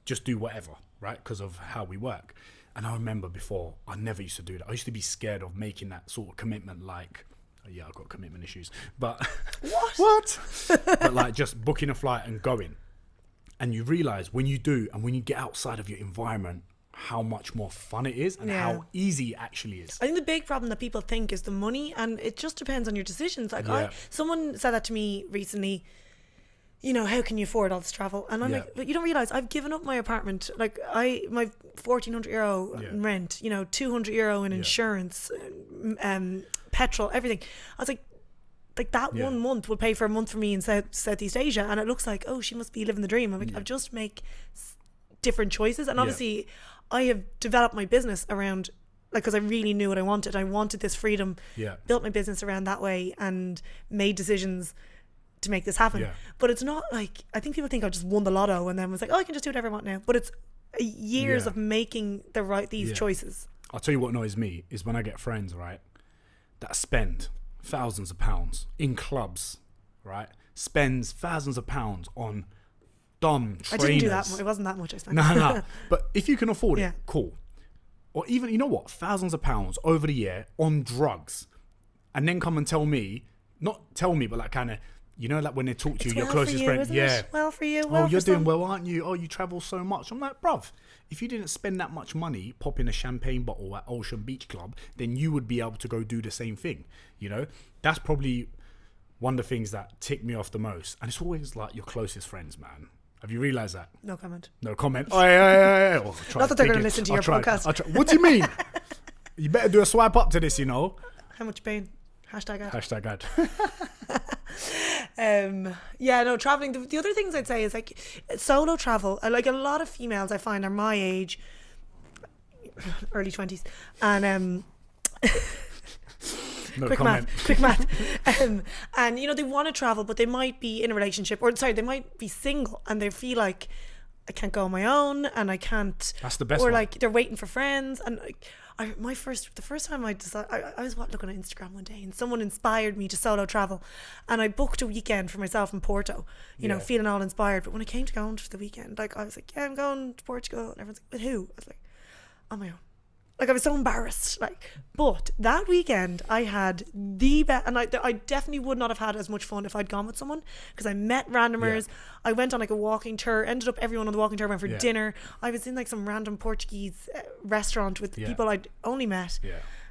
just do whatever, right? Because of how we work. And I remember before, I never used to do that. I used to be scared of making that sort of commitment, like, yeah, I've got commitment issues, but what? But like just booking a flight and going. And you realize when you do, and when you get outside of your environment, how much more fun it is and how easy it actually is. I think the big problem that people think is the money, and it just depends on your decisions. Like someone said that to me recently, how can you afford all this travel? And I'm like, but you don't realize I've given up my apartment. Like my €1,400 in rent, €200 in insurance, petrol, everything. I was like that 1 month would pay for a month for me in Southeast Asia, and it looks like, oh, she must be living the dream. I'm like, I've just make different choices, and obviously I have developed my business around, like, because I really knew what I wanted. I wanted this freedom, built my business around that way, and made decisions to make this happen. But it's not like, I think people think I just won the lotto and then was like, oh, I can just do whatever I want now. But it's years of making these choices. I'll tell you what annoys me is when I get friends, right, that spend thousands of pounds in clubs, right, spends thousands of pounds on dumb trainers. I didn't do that much. It wasn't that much I spent. No. But if you can afford it, cool. Or even, you know what, thousands of pounds over the year on drugs, and then come and tell me, not tell me, but like kind of, like when they talk to you, your closest friend. Well for you. Well, you're doing well, aren't you? Oh, you travel so much. I'm like, bruv, if you didn't spend that much money popping a champagne bottle at Ocean Beach Club, then you would be able to go do the same thing. That's probably one of the things that tick me off the most. And it's always like your closest friends, man. Have you realised that? No comment. No comment. Oh, yeah. Well, not that they're going to listen to your podcast. What do you mean? You better do a swipe up to this, How much pain? #ad. Traveling. The other things I'd say is like solo travel. Like a lot of females I find are my age, early 20s, and no quick comment. math. And they want to travel, but they might be in a relationship, they might be single, and they feel like I can't go on my own, and I can't. That's the best. Or one. like they're waiting for friends, and like, the first time I decided, I was looking at Instagram one day and someone inspired me to solo travel, and I booked a weekend for myself in Porto, you know, feeling all inspired. But when it came to going for the weekend, like I was like, yeah, I'm going to Portugal, and everyone's like, with who? I was like, on my own. Like I was so embarrassed, like, but that weekend I had the best, and I definitely would not have had as much fun if I'd gone with someone, because I met randomers. I went on like a walking tour, ended up everyone on the walking tour went for dinner. I was in like some random Portuguese restaurant with people I'd only met.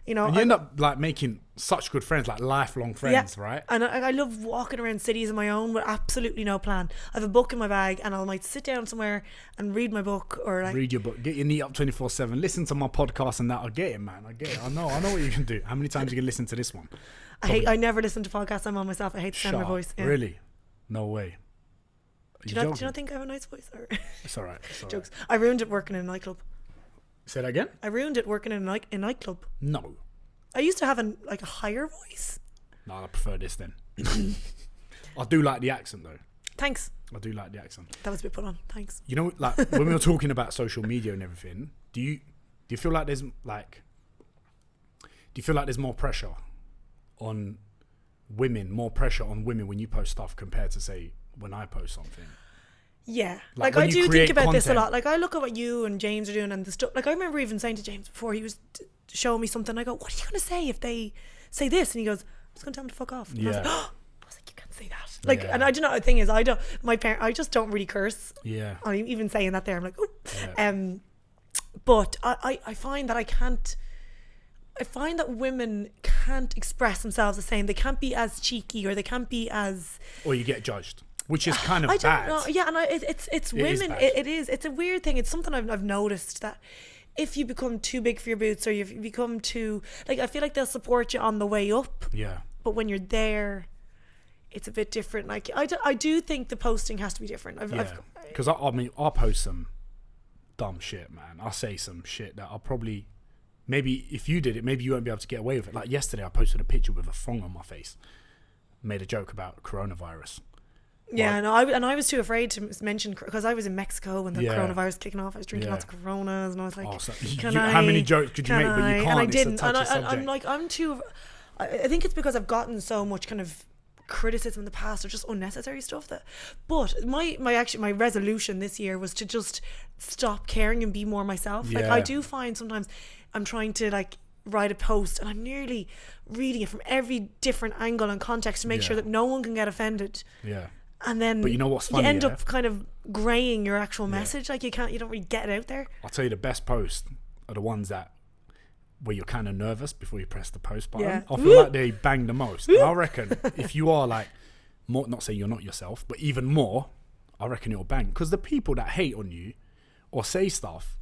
You know, and you end up like making such good friends, like lifelong friends, right? And I love walking around cities on my own with absolutely no plan. I have a book in my bag, and I might sit down somewhere and read my book, or like read your book, get your knee up 24/7, listen to my podcast, and that. I get it, man. I get it. I know what you can do. How many times you can listen to this one? I never listen to podcasts. I'm on myself. I hate the sound of my voice. Really? No way. Do you not think I have a nice voice? Or? It's all right. Jokes. I ruined it working in a nightclub. Say that again? I ruined it working in a nightclub. No. I used to have a higher voice. No, I prefer this then. I do like the accent though. Thanks. I do like the accent. That was a bit put on. Thanks. You know, like when we were talking about social media and everything, do you feel like there's more pressure on women when you post stuff compared to, say, when I post something? Yeah, like I do think about this a lot. Like I look at what you and James are doing and the stuff. Like I remember even saying to James before he was showing me something, I go, what are you going to say if they say this? And he goes, I'm just going to tell them to fuck off. And I was like, you can't say that. Like, and I don't know, the thing is, I just don't really curse. Yeah. I'm even saying that there, I'm like, oh. Yeah. But I find that I find that women can't express themselves the same. They can't be as cheeky, or they can't be as... Or you get judged. Which is kind of I bad. don't know. Yeah, and it's women. It is. It's a weird thing. It's something I've noticed, that if you become too big for your boots, or you become too, like, I feel like they'll support you on the way up. Yeah. But when you're there, it's a bit different. Like I do think the posting has to be different. Because I mean, I'll post some dumb shit, man. I'll say some shit that I'll probably, maybe if you did it, maybe you won't be able to get away with it. Like yesterday, I posted a picture with a thong on my face, made a joke about coronavirus. Yeah, I was too afraid to mention, because I was in Mexico when the coronavirus was kicking off. I was drinking lots of Coronas, and I was like, how many jokes could you make? But you can't. And I didn't. It's and I'm like, I'm too. I think it's because I've gotten so much kind of criticism in the past, or just unnecessary stuff. But my resolution this year was to just stop caring and be more myself. Like I do find sometimes I'm trying to like write a post and I'm nearly reading it from every different angle and context to make sure that no one can get offended. Yeah. And then, but you know what's funny? You end up kind of greying your actual message. Like you don't really get it out there. I'll tell you, the best posts are the ones where you're kind of nervous before you press the post button. Yeah. I feel like they bang the most. And I reckon if you are like more, not saying you're not yourself, but even more, I reckon it'll bang. Because the people that hate on you or say stuff,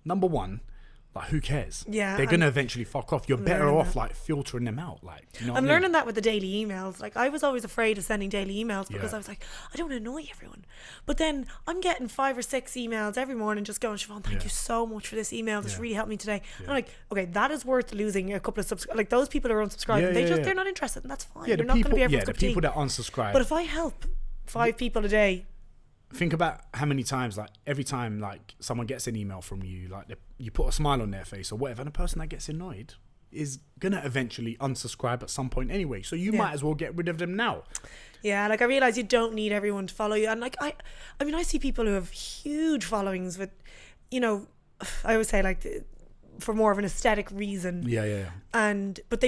number one, like, who cares? Yeah, they're gonna eventually fuck off. You're better off like filtering them out. Like, you know, I'm learning that with the daily emails. Like, I was always afraid of sending daily emails because I was like, I don't want to annoy everyone. But then I'm getting 5 or 6 emails every morning, just going, Siobhan, thank you so much for this email. This really helped me today. And I'm like, okay, that is worth losing a couple of subscribers. Like, those people who are unsubscribing, they're not interested, and that's fine. You're not going to be everyone's cup of tea. The people that unsubscribe. But if I help 5 people a day. Think about how many times, like every time like someone gets an email from you, like you put a smile on their face or whatever, and the person that gets annoyed is gonna eventually unsubscribe at some point anyway. So you might as well get rid of them now. Yeah, like I realize you don't need everyone to follow you, and like I mean I see people who have huge followings with, you know, I always say like for more of an aesthetic reason. Yeah. But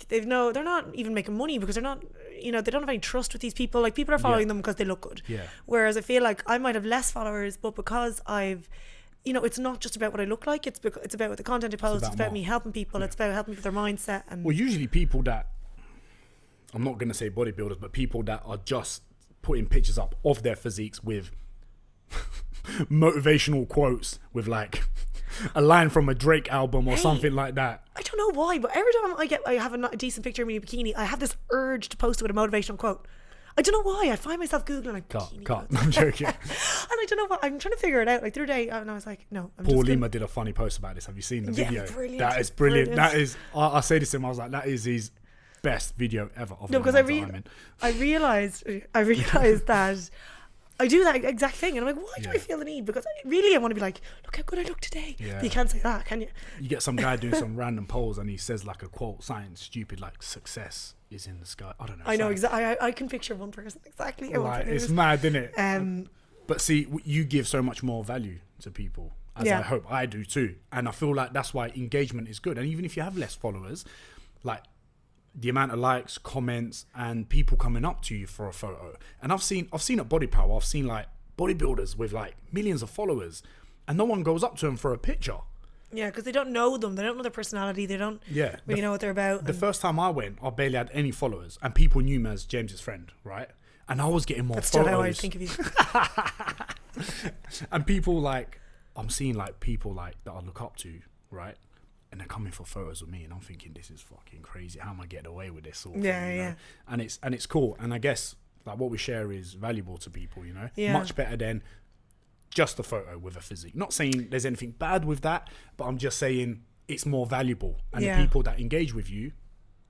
they're not even making money because they're not, you know, they don't have any trust with these people. Like, people are following them because they look good. Yeah. Whereas I feel like I might have less followers, but because I've, you know, it's not just about what I look like. It's about the content I post. It's about me helping people. Yeah. It's about helping with their mindset. And well, usually people that, I'm not going to say bodybuilders, but people that are just putting pictures up of their physiques with motivational quotes with like a line from a Drake album or something like that. I don't know why, but every time I have a decent picture of me in a bikini, I have this urge to post it with a motivational quote. I don't know why. I find myself Googling like bikini. I'm joking. And I don't know why. I'm trying to figure it out. Like the other day, and I was like, no. Paul Lima did a funny post about this. Have you seen the video? Brilliant. That is brilliant. That is, I say this to him, I was like, that is his best video ever. No, because I realized that I do that exact thing, and I'm like, why do I feel the need? Because I want to be like, look how good I look today. Yeah. But you can't say that, can you? You get some guy doing some random polls, and he says like a quote, something stupid like "success is in the sky." I don't know. I know exactly. I can picture one person exactly. Like, it's mad, isn't it? But see, you give so much more value to people, as I hope I do too, and I feel like that's why engagement is good. And even if you have less followers, like the amount of likes, comments, and people coming up to you for a photo. And I've seen at Body Power, I've seen like bodybuilders with like millions of followers, and no one goes up to them for a picture. Yeah, because they don't know them. They don't know their personality. They don't really know what they're about. The first time I went, I barely had any followers, and people knew me as James's friend, right? And I was getting more That's photos. still how I think of you. And people like, I'm seeing like people like that I look up to, right? And they're coming for photos with me, and I'm thinking, this is fucking crazy. How am I getting away with this sort of thing, you know? And it's cool. And I guess like what we share is valuable to people, you know? Yeah. Much better than just a photo with a physique. Not saying there's anything bad with that, but I'm just saying it's more valuable. And the people that engage with you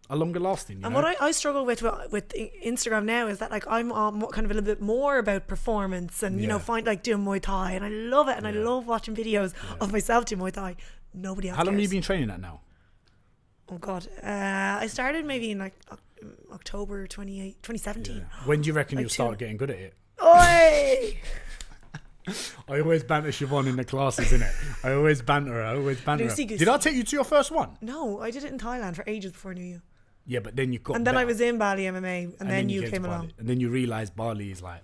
are longer lasting. And what I struggle with Instagram now is that like I'm kind of a little bit more about performance and, you know, find like doing Muay Thai, and I love it. And I love watching videos of myself doing Muay Thai. Nobody else How long cares. have you been training that now? Oh God, I started maybe in like October 2017. Yeah. When do you reckon you'll start getting good at it? Oi! I always banter Siobhan in the classes, innit? I always banter her. Did I take you to your first one? No, I did it in Thailand for ages before I knew you. Yeah, but then you got And then better. I was in Bali MMA, and then you came along. And then you realised Bali is like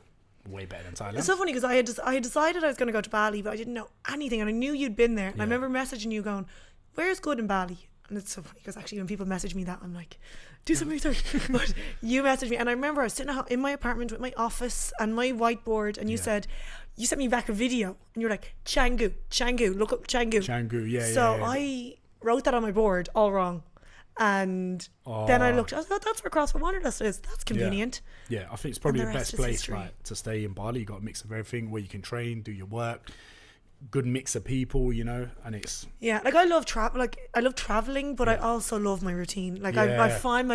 way better than Thailand. It's so funny because I had decided I was going to go to Bali, but I didn't know anything, and I knew you'd been there. And I remember messaging you going, "Where's good in Bali?" And it's so funny because actually when people message me that, I'm like, do some research. But you messaged me, and I remember I was sitting in my apartment with my office and my whiteboard, and you said, you sent me back a video, and you were like, Canggu, look up Canggu. Canggu, So I wrote that on my board all wrong. And then I looked, I thought that's where CrossFit Wanderlust is. That's convenient. Yeah, I think it's probably And the the best rest is place history. like to stay in Bali. You got a mix of everything where you can train, do your work, good mix of people, you know, and it's like I love traveling, but I also love my routine. Like I find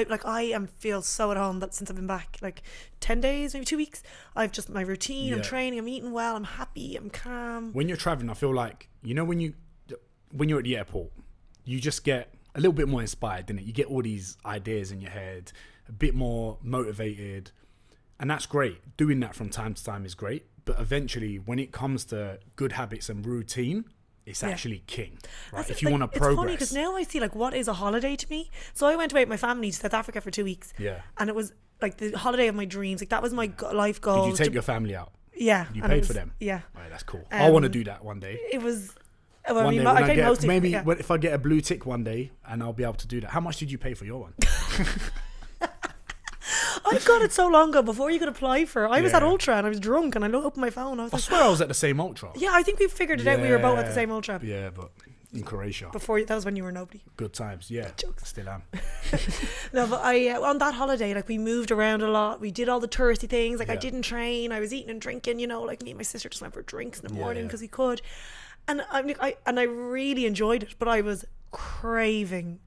feel so at home that since I've been back like 10 days, maybe 2 weeks, I've just my routine. I'm training, I'm eating well, I'm happy, I'm calm. When you're traveling, I feel like, you know, when you're at the airport, you just get a little bit more inspired, didn't it? You get all these ideas in your head, a bit more motivated, and that's great. Doing that from time to time is great, but eventually when it comes to good habits and routine, it's actually king, right? If you want to progress. It's funny because now I see like what is a holiday to me. So I went away with my family to South Africa for 2 weeks. Yeah. And it was like the holiday of my dreams. Like that was my life goal. Did you take your family out? Yeah. You paid for them? Yeah. Right, that's cool. I want to do that one day. It was... Well, one day when if I get a blue tick one day, and I'll be able to do that. How much did you pay for your one? I got it so long ago before you could apply for it. I was at Ultra and I was drunk and I looked up my phone. I swear I was at the same Ultra. Yeah, I think we figured it out. We were both at the same Ultra. Yeah, but in Croatia. That was when you were nobody. Good times, yeah. Jokes. Still am. No, but on that holiday, like we moved around a lot. We did all the touristy things. Like I didn't train. I was eating and drinking. You know, like me and my sister just went for drinks in the morning because we could. And I really enjoyed it, but I was craving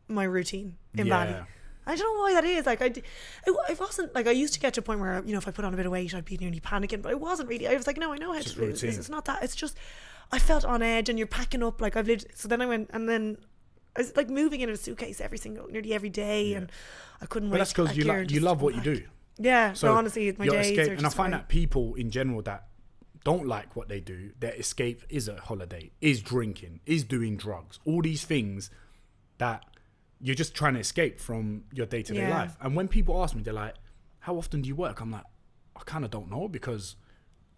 my routine in Bali. I don't know why that is. Like I wasn't like I used to get to a point where, you know, if I put on a bit of weight, I'd be nearly panicking, but I wasn't really. I was like, no, I know how to do this. It's not that. It's just I felt on edge, and you're packing up. Like I've lived. So then I went, and then I was like moving in a suitcase nearly every day, and I couldn't wait. But that's because you love what you do. Yeah. So honestly, my days are just and I find that people in general that don't like what they do, their escape is a holiday, is drinking, is doing drugs, all these things that you're just trying to escape from your day-to-day life. And when people ask me, they're like, how often do you work? I'm like, I kind of don't know, because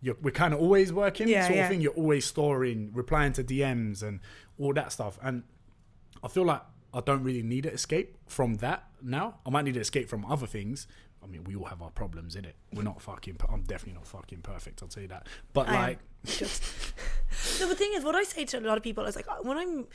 we're kind of always working sort of thing. You're always storing, replying to DMs and all that stuff. And I feel like I don't really need an escape from that now. I might need an escape from other things. I mean, we all have our problems, innit? We're not fucking... I'm definitely not fucking perfect, I'll tell you that. But like... No, the thing is, what I say to a lot of people is like, when I'm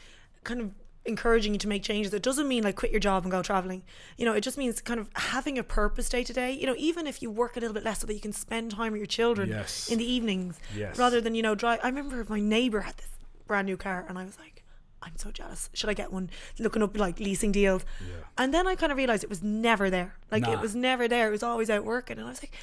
kind of encouraging you to make changes, it doesn't mean like quit your job and go traveling. You know, it just means kind of having a purpose day to day. You know, even if you work a little bit less so that you can spend time with your children in the evenings rather than, you know, drive. I remember my neighbour had this brand new car and I was like, I'm so jealous. Should I get one? Looking up like leasing deals. Yeah. And then I kind of realised it was never there. Like it was never there. It was always out working. And I was like,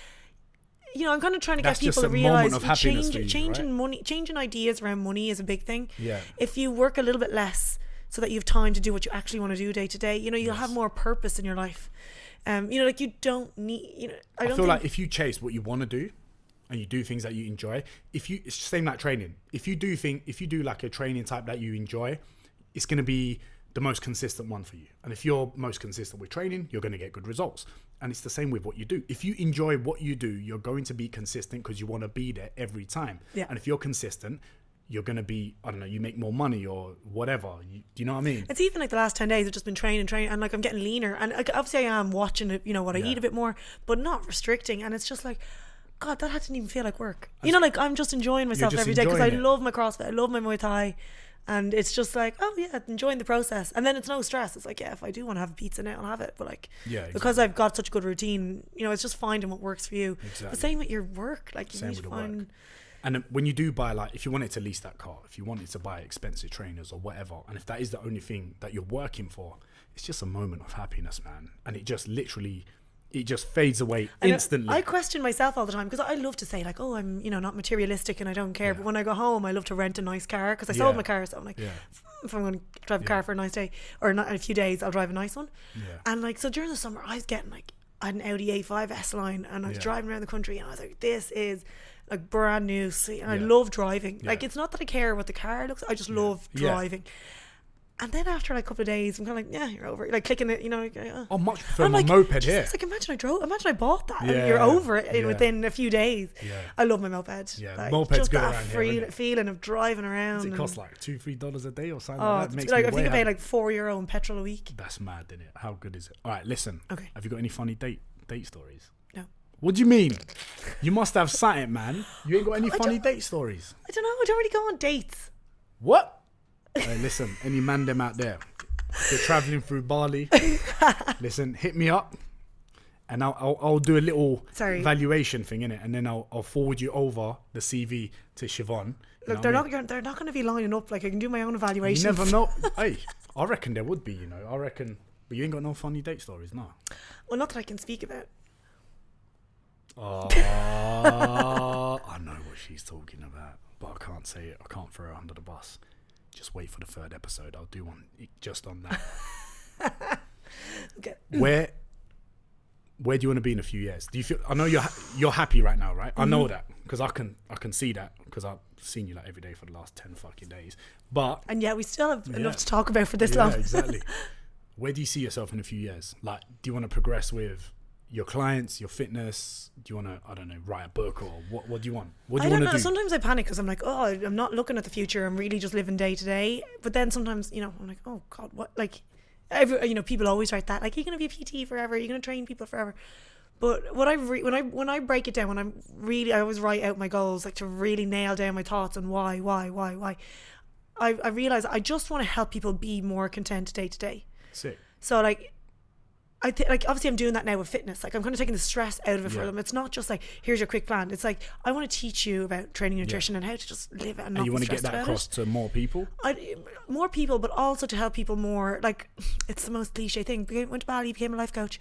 I'm kind of trying to That's get people just to a moment realize of happiness for you, changing right? money, changing ideas around money is a big thing. Yeah. If you work a little bit less so that you have time to do what you actually want to do day to day, you'll have more purpose in your life. Like you don't need, I feel like if you chase what you want to do and you do things that you enjoy, it's the same like training. If you do like a training type that you enjoy, it's going to be the most consistent one for you. And if you're most consistent with training, you're going to get good results. And it's the same with what you do. If you enjoy what you do, you're going to be consistent because you want to be there every time. Yeah. And if you're consistent, you're going to be, I don't know, you make more money or whatever. Do you know what I mean? It's even like the last 10 days, I've just been training, and like I'm getting leaner. And like, obviously I am watching it, what I eat a bit more, but not restricting. And it's just like, God, that didn't even feel like work. Like I'm just enjoying myself every day because I love my CrossFit, I love my Muay Thai. And it's just like, oh yeah, enjoying the process. And then it's no stress. It's like, yeah, if I do want to have a pizza now, I'll have it. But like, because I've got such a good routine, it's just finding what works for you. Exactly. The same with your work. Like you Same need to with the find... work. And when you do buy, like, if you wanted to lease that car, if you wanted to buy expensive trainers or whatever, and if that is the only thing that you're working for, it's just a moment of happiness, man. And it just literally... it just fades away instantly. I question myself all the time because I love to say like, oh, I'm not materialistic and I don't care. Yeah. But when I go home, I love to rent a nice car because I sold my car. So I'm like, if I'm going to drive a car for a nice day or not, a few days, I'll drive a nice one. Yeah. And like, so during the summer, I was getting like, I had an Audi A5 S-Line and I was driving around the country and I was like, this is like brand new. And I love driving. Like, it's not that I care what the car looks like, I just love driving. And then after like a couple of days, I'm kind of like, yeah, you're over it. Like clicking it, like, oh, much prefer my moped here. It's like, imagine I bought that. Yeah, you're over it within a few days. Yeah. I love my moped. Yeah, like, moped's just good that around here, feeling of driving around. Does it cost like $2-3 a day or something like that? Makes like, me I think I happy. pay like €4 in petrol a week. That's mad, isn't it? How good is it? All right, listen. Okay. Have you got any funny date stories? No. What do you mean? You must have something, man. You ain't got any funny date stories? I don't know. I don't really go on dates. What? Hey, listen, any man them out there, if you're traveling through Bali, listen, hit me up and I'll do a little valuation thing in it, and then I'll forward you over the CV to Siobhan. Look, they're not going to be lining up. Like, I can do my own evaluation. You never know. Hey, I reckon there would be. I reckon, but you ain't got no funny date stories, no. Well, not that I can speak about. I know what she's talking about, but I can't say it. I can't throw her under the bus. Just wait for the 3rd episode. I'll do one just on that. Okay. Where do you want to be in a few years? Do you feel? I know you're happy right now, right? Mm-hmm. I know that because I can see that because I've seen you like every day for the last 10 fucking days. But and yet we still have enough to talk about for this long. Exactly. Where do you see yourself in a few years? Like, do you want to progress with your clients, your fitness? Do you want to, I don't know, write a book, or what do you want? What do you want to do? Sometimes I panic because I'm like, oh, I'm not looking at the future. I'm really just living day to day. But then sometimes, I'm like, oh God, what? Like, people always write that, like, you're going to be a PT forever. You're going to train people forever. But what when I break it down, I always write out my goals, like to really nail down my thoughts and why. I realize I just want to help people be more content day to day. Sick. So like, like obviously I'm doing that now with fitness. Like, I'm kind of taking the stress out of it for them. It's not just like, here's your quick plan. It's like, I want to teach you about training, nutrition, and how to just live it and not you be stressed about it. And you want to get that across to more people? More people, but also to help people more. Like, it's the most cliche thing. Went to Bali, became a life coach.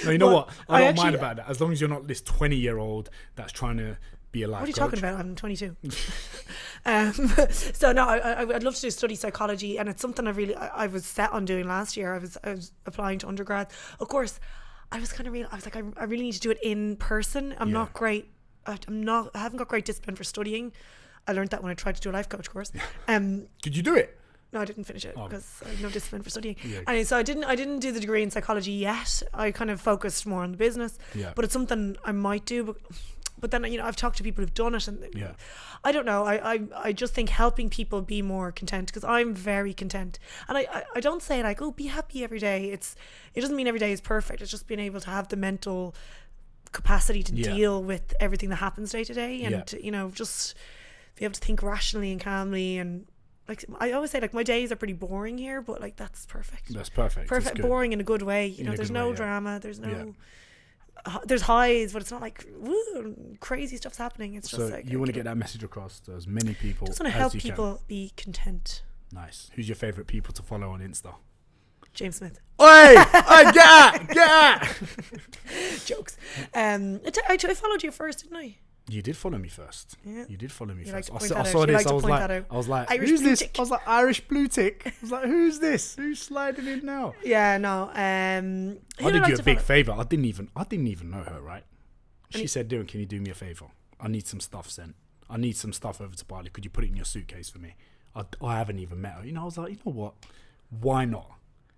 No, you know what? I don't mind about that. As long as you're not this 20-year-old that's trying to be a life coach. What are you talking about? I'm 22. So no, I'd love to study psychology, and it's something I was set on doing last year. I was applying to undergrad. Of course, I was like, I really need to do it in person. I'm not great. I haven't got great discipline for studying. I learned that when I tried to do a life coach course. Did you do it? No, I didn't finish it because I had no discipline for studying. Anyway, so I didn't do the degree in psychology yet. I kind of focused more on the business. But it's something I might do. But then, I've talked to people who've done it, and I don't know. I just think helping people be more content, because I'm very content. And I don't say like, oh, be happy every day. It doesn't mean every day is perfect. It's just being able to have the mental capacity to deal with everything that happens day to day, and to, just be able to think rationally and calmly. And like, I always say, like, my days are pretty boring here, but like, that's perfect. That's perfect. Perfect, boring in a good way. There's no drama. There's no... There's highs, but it's not like, woo, crazy stuff's happening. It's just like, you want to get that message across to as many people. Just want to help people be content. Nice. Who's your favorite people to follow on Insta? James Smith. Oi! Get out! Jokes. I followed you first, didn't I? You did follow me first. Yeah. You did follow me Like first. I saw this. I was like, Irish who's blue this? tick. I was like, Irish blue tick. I was like, who's this? Who's sliding in now? Yeah, no. I did you a big favor. I didn't even know her, right? She said, Diren, can you do me a favor? I need some stuff sent. I need some stuff over to Bali. Could you put it in your suitcase for me? I haven't even met her. I was like, you know what? Why not?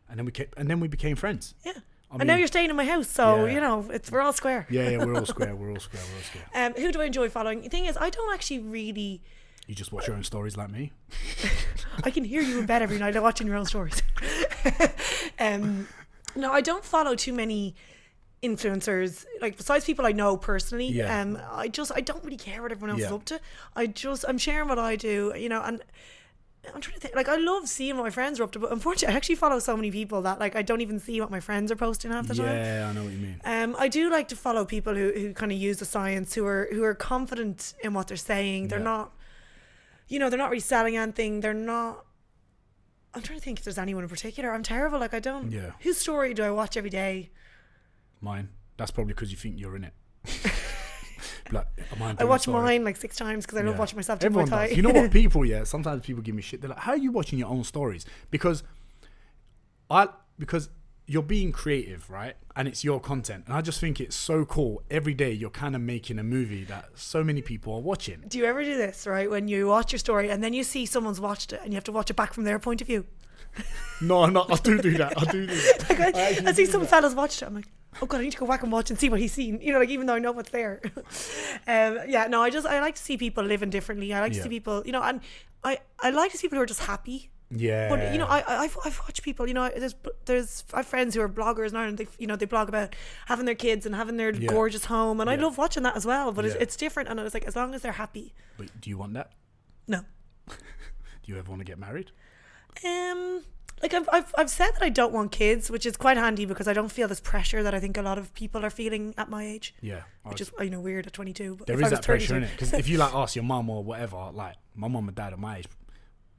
And then we became friends. Yeah. And now you're staying in my house, so we're all square. Yeah, we're all square. Who do I enjoy following? The thing is, I don't actually really. You just watch your own stories like me. I can hear you in bed every night watching your own stories. No, I don't follow too many influencers, like besides people I know personally. Yeah. I don't really care what everyone else is up to. I'm sharing what I do, and I'm trying to think, like, I love seeing what my friends are up to, but unfortunately I actually follow so many people that, like, I don't even see what my friends are posting half the time. Yeah, I know what you mean. I do like to follow people who kind of use the science, who are confident in what they're saying. They're not, they're not really selling anything. They're not. I'm trying to think if there's anyone in particular. I'm terrible. Like, I don't. Yeah. Whose story do I watch every day? Mine. That's probably because you think you're in it. Like, I watch mine like 6 times because I love watching myself do my tie. You know what, people, sometimes people give me shit. They're like, how are you watching your own stories? Because you're being creative, right? And it's your content. And I just think it's so cool. Every day you're kind of making a movie that so many people are watching. Do you ever do this, right? When you watch your story and then you see someone's watched it and you have to watch it back from their point of view? No, I do that. Like I see some fellas watched it. I'm like, oh God, I need to go back and watch and see what he's seen. Like, even though I know what's there. I like to see people living differently. I like to see people, and I like to see people who are just happy. Yeah. But I've watched people. I've friends who are bloggers now, and they blog about having their kids and having their gorgeous home, and I love watching that as well. But it's different, and it's like, as long as they're happy. But do you want that? No. Do you ever want to get married? Like I've said that I don't want kids, which is quite handy because I don't feel this pressure that I think a lot of people are feeling at my age. Yeah. Which is weird at 22. But there is that pressure in it, because if you ask your mum or whatever, like my mum and dad at my age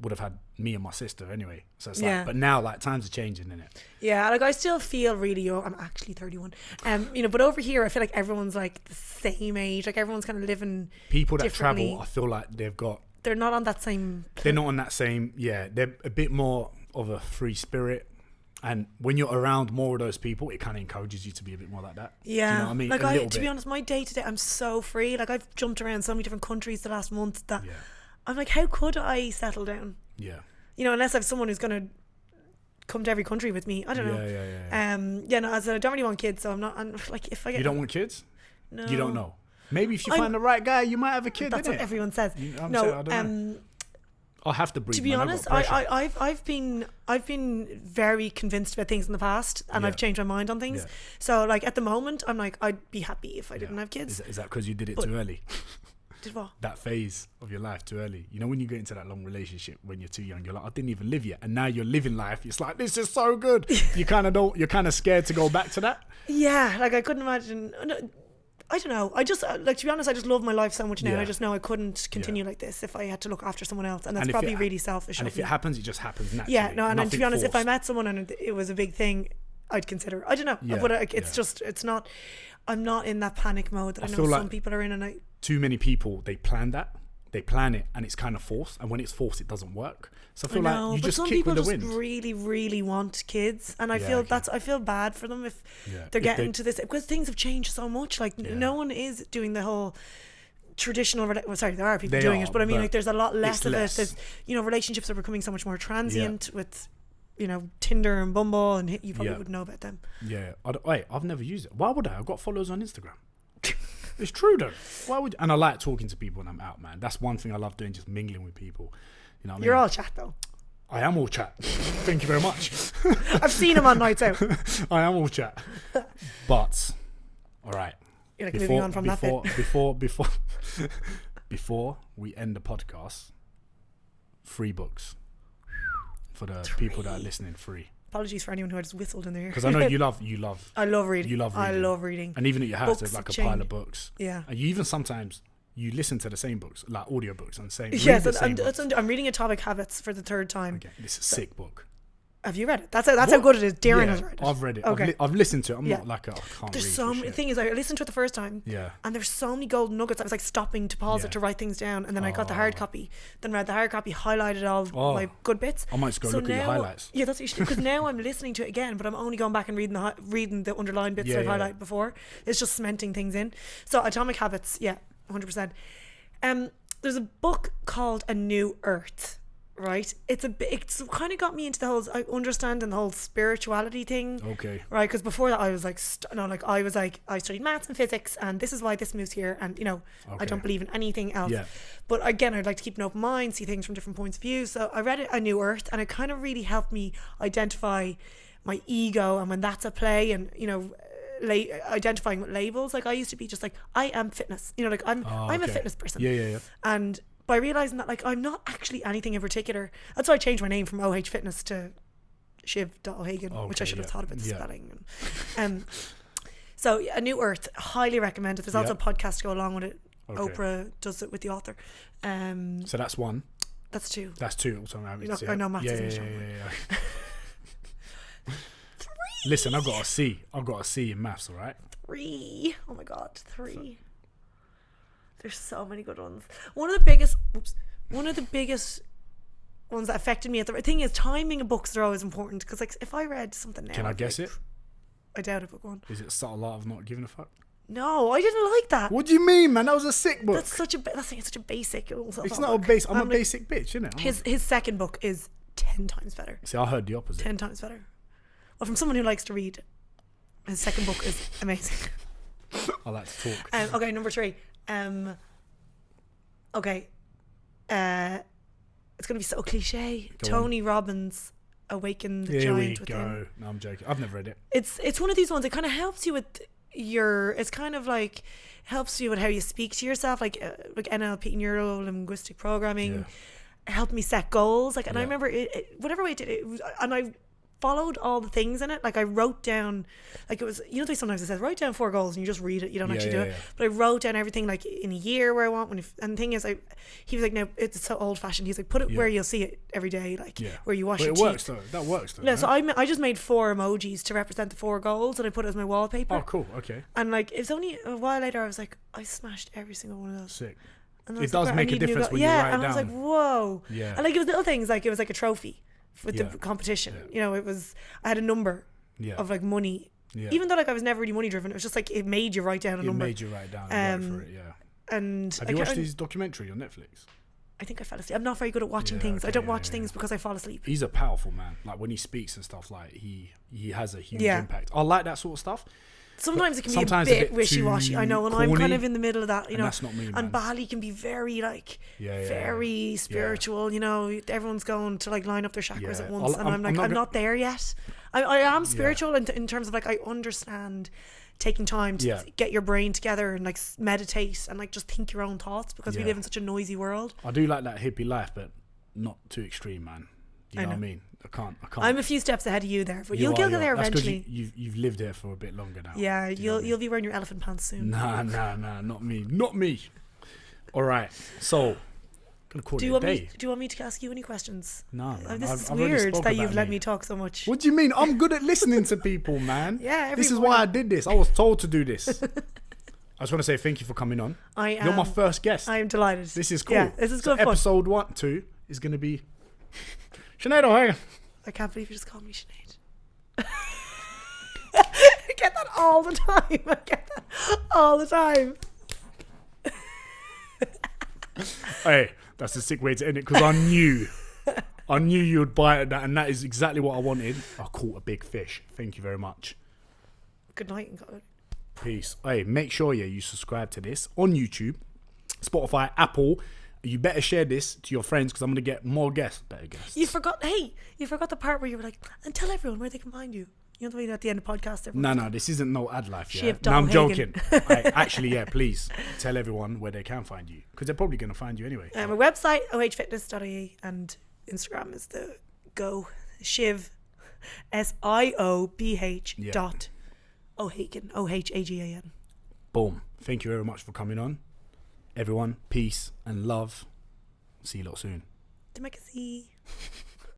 would have had me and my sister anyway. So it's like, but now times are changing, innit? Yeah, like I still feel really young. I'm actually 31. But over here I feel like everyone's like the same age. Like everyone's kind of living people that travel, I feel like they're not on that same they're not on that same they're a bit more of a free spirit, and when you're around more of those people, it kind of encourages you to be a bit more like that. Yeah. Do you know what I mean? Like to be honest, my day to day, I'm so free. Like I've jumped around so many different countries the last month that I'm like, how could I settle down? Yeah. Unless I have someone who's going to come to every country with me. I don't know. Yeah. As I don't really want kids, so I'm like, if I get... You don't want kids? No. You don't know. Maybe if you find the right guy, you might have a kid. That's what everyone says. I don't know. I'll have to breathe. To be honest, I've been very convinced about things in the past, and I've changed my mind on things. So like at the moment, I'm like, I'd be happy if I didn't have kids. Is that because you did it too early? Did what? That phase of your life too early. When you get into that long relationship when you're too young, you're like, I didn't even live yet, and now you're living life. It's like, this is so good. You're kind of scared to go back to that. Yeah, like I couldn't imagine. I don't know. I just to be honest, I just love my life so much now. I just know I couldn't continue like this if I had to look after someone else, and that's probably really selfish. And if it happens, it just happens naturally. Yeah, no. And to be honest, if I met someone and it was a big thing, I'd consider. I don't know, but it's not. I'm not in that panic mode that I know some people are in, and too many people, they plan it, and it's kind of forced, and when it's forced, it doesn't work. So I feel like you just kick with the wind. Some people just really, really want kids, and I feel bad for them if they're getting to this, because things have changed so much. Like no one is doing the whole traditional. There are people doing it, but I mean, like there's a lot less of it. There's relationships are becoming so much more transient with Tinder and Bumble, and you probably would know about them. Yeah, I've never used it. Why would I? I've got followers on Instagram. It's true though. Why would? And I like talking to people when I'm out, man. That's one thing I love doing, just mingling with people. You know what I mean? You're all chat though. I am all chat. Thank you very much. I've seen him on nights out. I am all chat. But all right. You're like moving on from that bit. Before we end the podcast, free books for the people that are listening. Free. Apologies for anyone who had just whistled in their ear. Because I know you love. I love reading. You love reading. I love reading. And even at your house, there's like a pile of books. Yeah. And you even sometimes you listen to the same books, like audiobooks, and yes, I'm reading Atomic Habits for the third time. Okay, this is a sick book. Have you read it? That's how good it is. Diren has read it. I've read it. Okay. I've listened to it. I'm not like I can't There's read so many things. I listened to it the first time. Yeah. And there's so many golden nuggets. I was like stopping to pause it to write things down, and then I got the hard copy. Then read the hard copy, highlighted all my good bits. I might just go look at your highlights. Yeah, that's what you should do. Because now I'm listening to it again, but I'm only going back and reading the underlined bits I've highlighted before. It's just cementing things in. So Atomic Habits, 100%. There's a book called A New Earth. Right, it's kind of got me into the whole understanding the whole spirituality thing. Okay. Right, because before that I was like, I studied maths and physics, and this is why this moves here, and I don't believe in anything else. Yeah. But again, I'd like to keep an open mind, see things from different points of view. So I read A New Earth, and it kind of really helped me identify my ego and when that's at play, and identifying with labels. Like I used to be just like, I am fitness. I'm a fitness person. Yeah. And by realising that, like, I'm not actually anything in particular. That's why I changed my name from OH Fitness to Shiv.O'Hagan, which I should have thought about the spelling. So, A New Earth, highly recommend it. There's also a podcast to go along with it. Okay. Oprah does it with the author. So that's one. That's two. That's two. I know maths isn't yeah. 3. Listen, I've got a C. I've got a C in maths, all right? 3. Oh my God, 3. There's so many good ones. One of the biggest ones that affected me. The thing is, timing of books are always important, because like if I read something now, can I guess it? I doubt it, but go on. Is it Subtle Art of Not Giving a Fuck? No, I didn't like that. What do you mean, man? That was a sick book. That's such a basic. It's not a base. I'm a basic bitch, innit? His second book is 10 times better. See, I heard the opposite. 10 times better. Well, from someone who likes to read, his second book is amazing. I like to talk. Okay, number 3. It's gonna be so cliche. Tony Robbins, Awaken the Giant Within. Here we go. No, I'm joking. I've never read it. It's one of these ones. It kind of helps you with it's kind of like helps you with how you speak to yourself, like NLP, neuro linguistic programming. Helped me set goals, like, and I remember whatever way it did it, and I followed all the things in it. Like I wrote down, like it was, sometimes it says write down 4 goals and you just read it, you don't actually do it. But I wrote down everything, like in a year where I want, and the thing is, he was like, no, it's so old fashioned. He's like, put it where you'll see it every day, like where you wash your teeth. Works though. That works though. Yeah, so I just made 4 emojis to represent the 4 goals, and I put it as my wallpaper. Oh, cool. Okay. And like it's only a while later I was like, I smashed every single one of those. Sick. And it does make a difference when you write down. And I was like, whoa. Yeah. And like it was little things, like it was like a trophy with the competition. It was, I had a number of like money. Yeah. Even though like I was never really money driven, it was just like it made you write down a number. It made you write down and work for it, And have you watched his documentary on Netflix? I think I fell asleep. I'm not very good at watching things. I don't watch things because I fall asleep. He's a powerful man. Like when he speaks and stuff, like he has a huge impact. I like that sort of stuff. Sometimes it can be a bit wishy-washy. I know, and I'm kind of in the middle of that, and that's not me, man. And Bali can be very like very spiritual. Everyone's going to like line up their chakras at once, and I'm not there yet. I am spiritual in terms of like I understand taking time to get your brain together and like meditate and like just think your own thoughts, because we live in such a noisy world. I do like that hippie life, but not too extreme, man. You know what I mean? I can't. I'm a few steps ahead of you there, but you'll get there eventually. You've lived there for a bit longer now. Yeah, you'll be wearing your elephant pants soon. Nah, not me. All right, so gonna call it a day. Do you want me to ask you any questions? No, this is weird that you've let me talk so much. What do you mean? I'm good at listening to people, man. Yeah, this is why I did this. I was told to do this. I just want to say thank you for coming on. You're my first guest. I am delighted. This is cool. Yeah, this is good fun. Episode 1, 2 is gonna be Sinead O'Hagan. I can't believe you just called me Sinead. I get that all the time. Hey, that's a sick way to end it, because I knew you would bite at that, and that is exactly what I wanted. I caught a big fish. Thank you very much. Good night and God. Peace. Hey, make sure you subscribe to this on YouTube, Spotify, Apple. You better share this to your friends, because I'm going to get more better guests. You forgot the part where you were like, and tell everyone where they can find you. You know the way at the end of podcast. No, this isn't no ad life. Yeah, no, I'm joking. Actually, please tell everyone where they can find you, because they're probably going to find you anyway. My website, ohfitness.ie, and Instagram is the go Shiv SIOBH dot O'Hagan, OHAGAN. Boom. Thank you very much for coming on. Everyone, peace and love. See you lot soon. Democracy.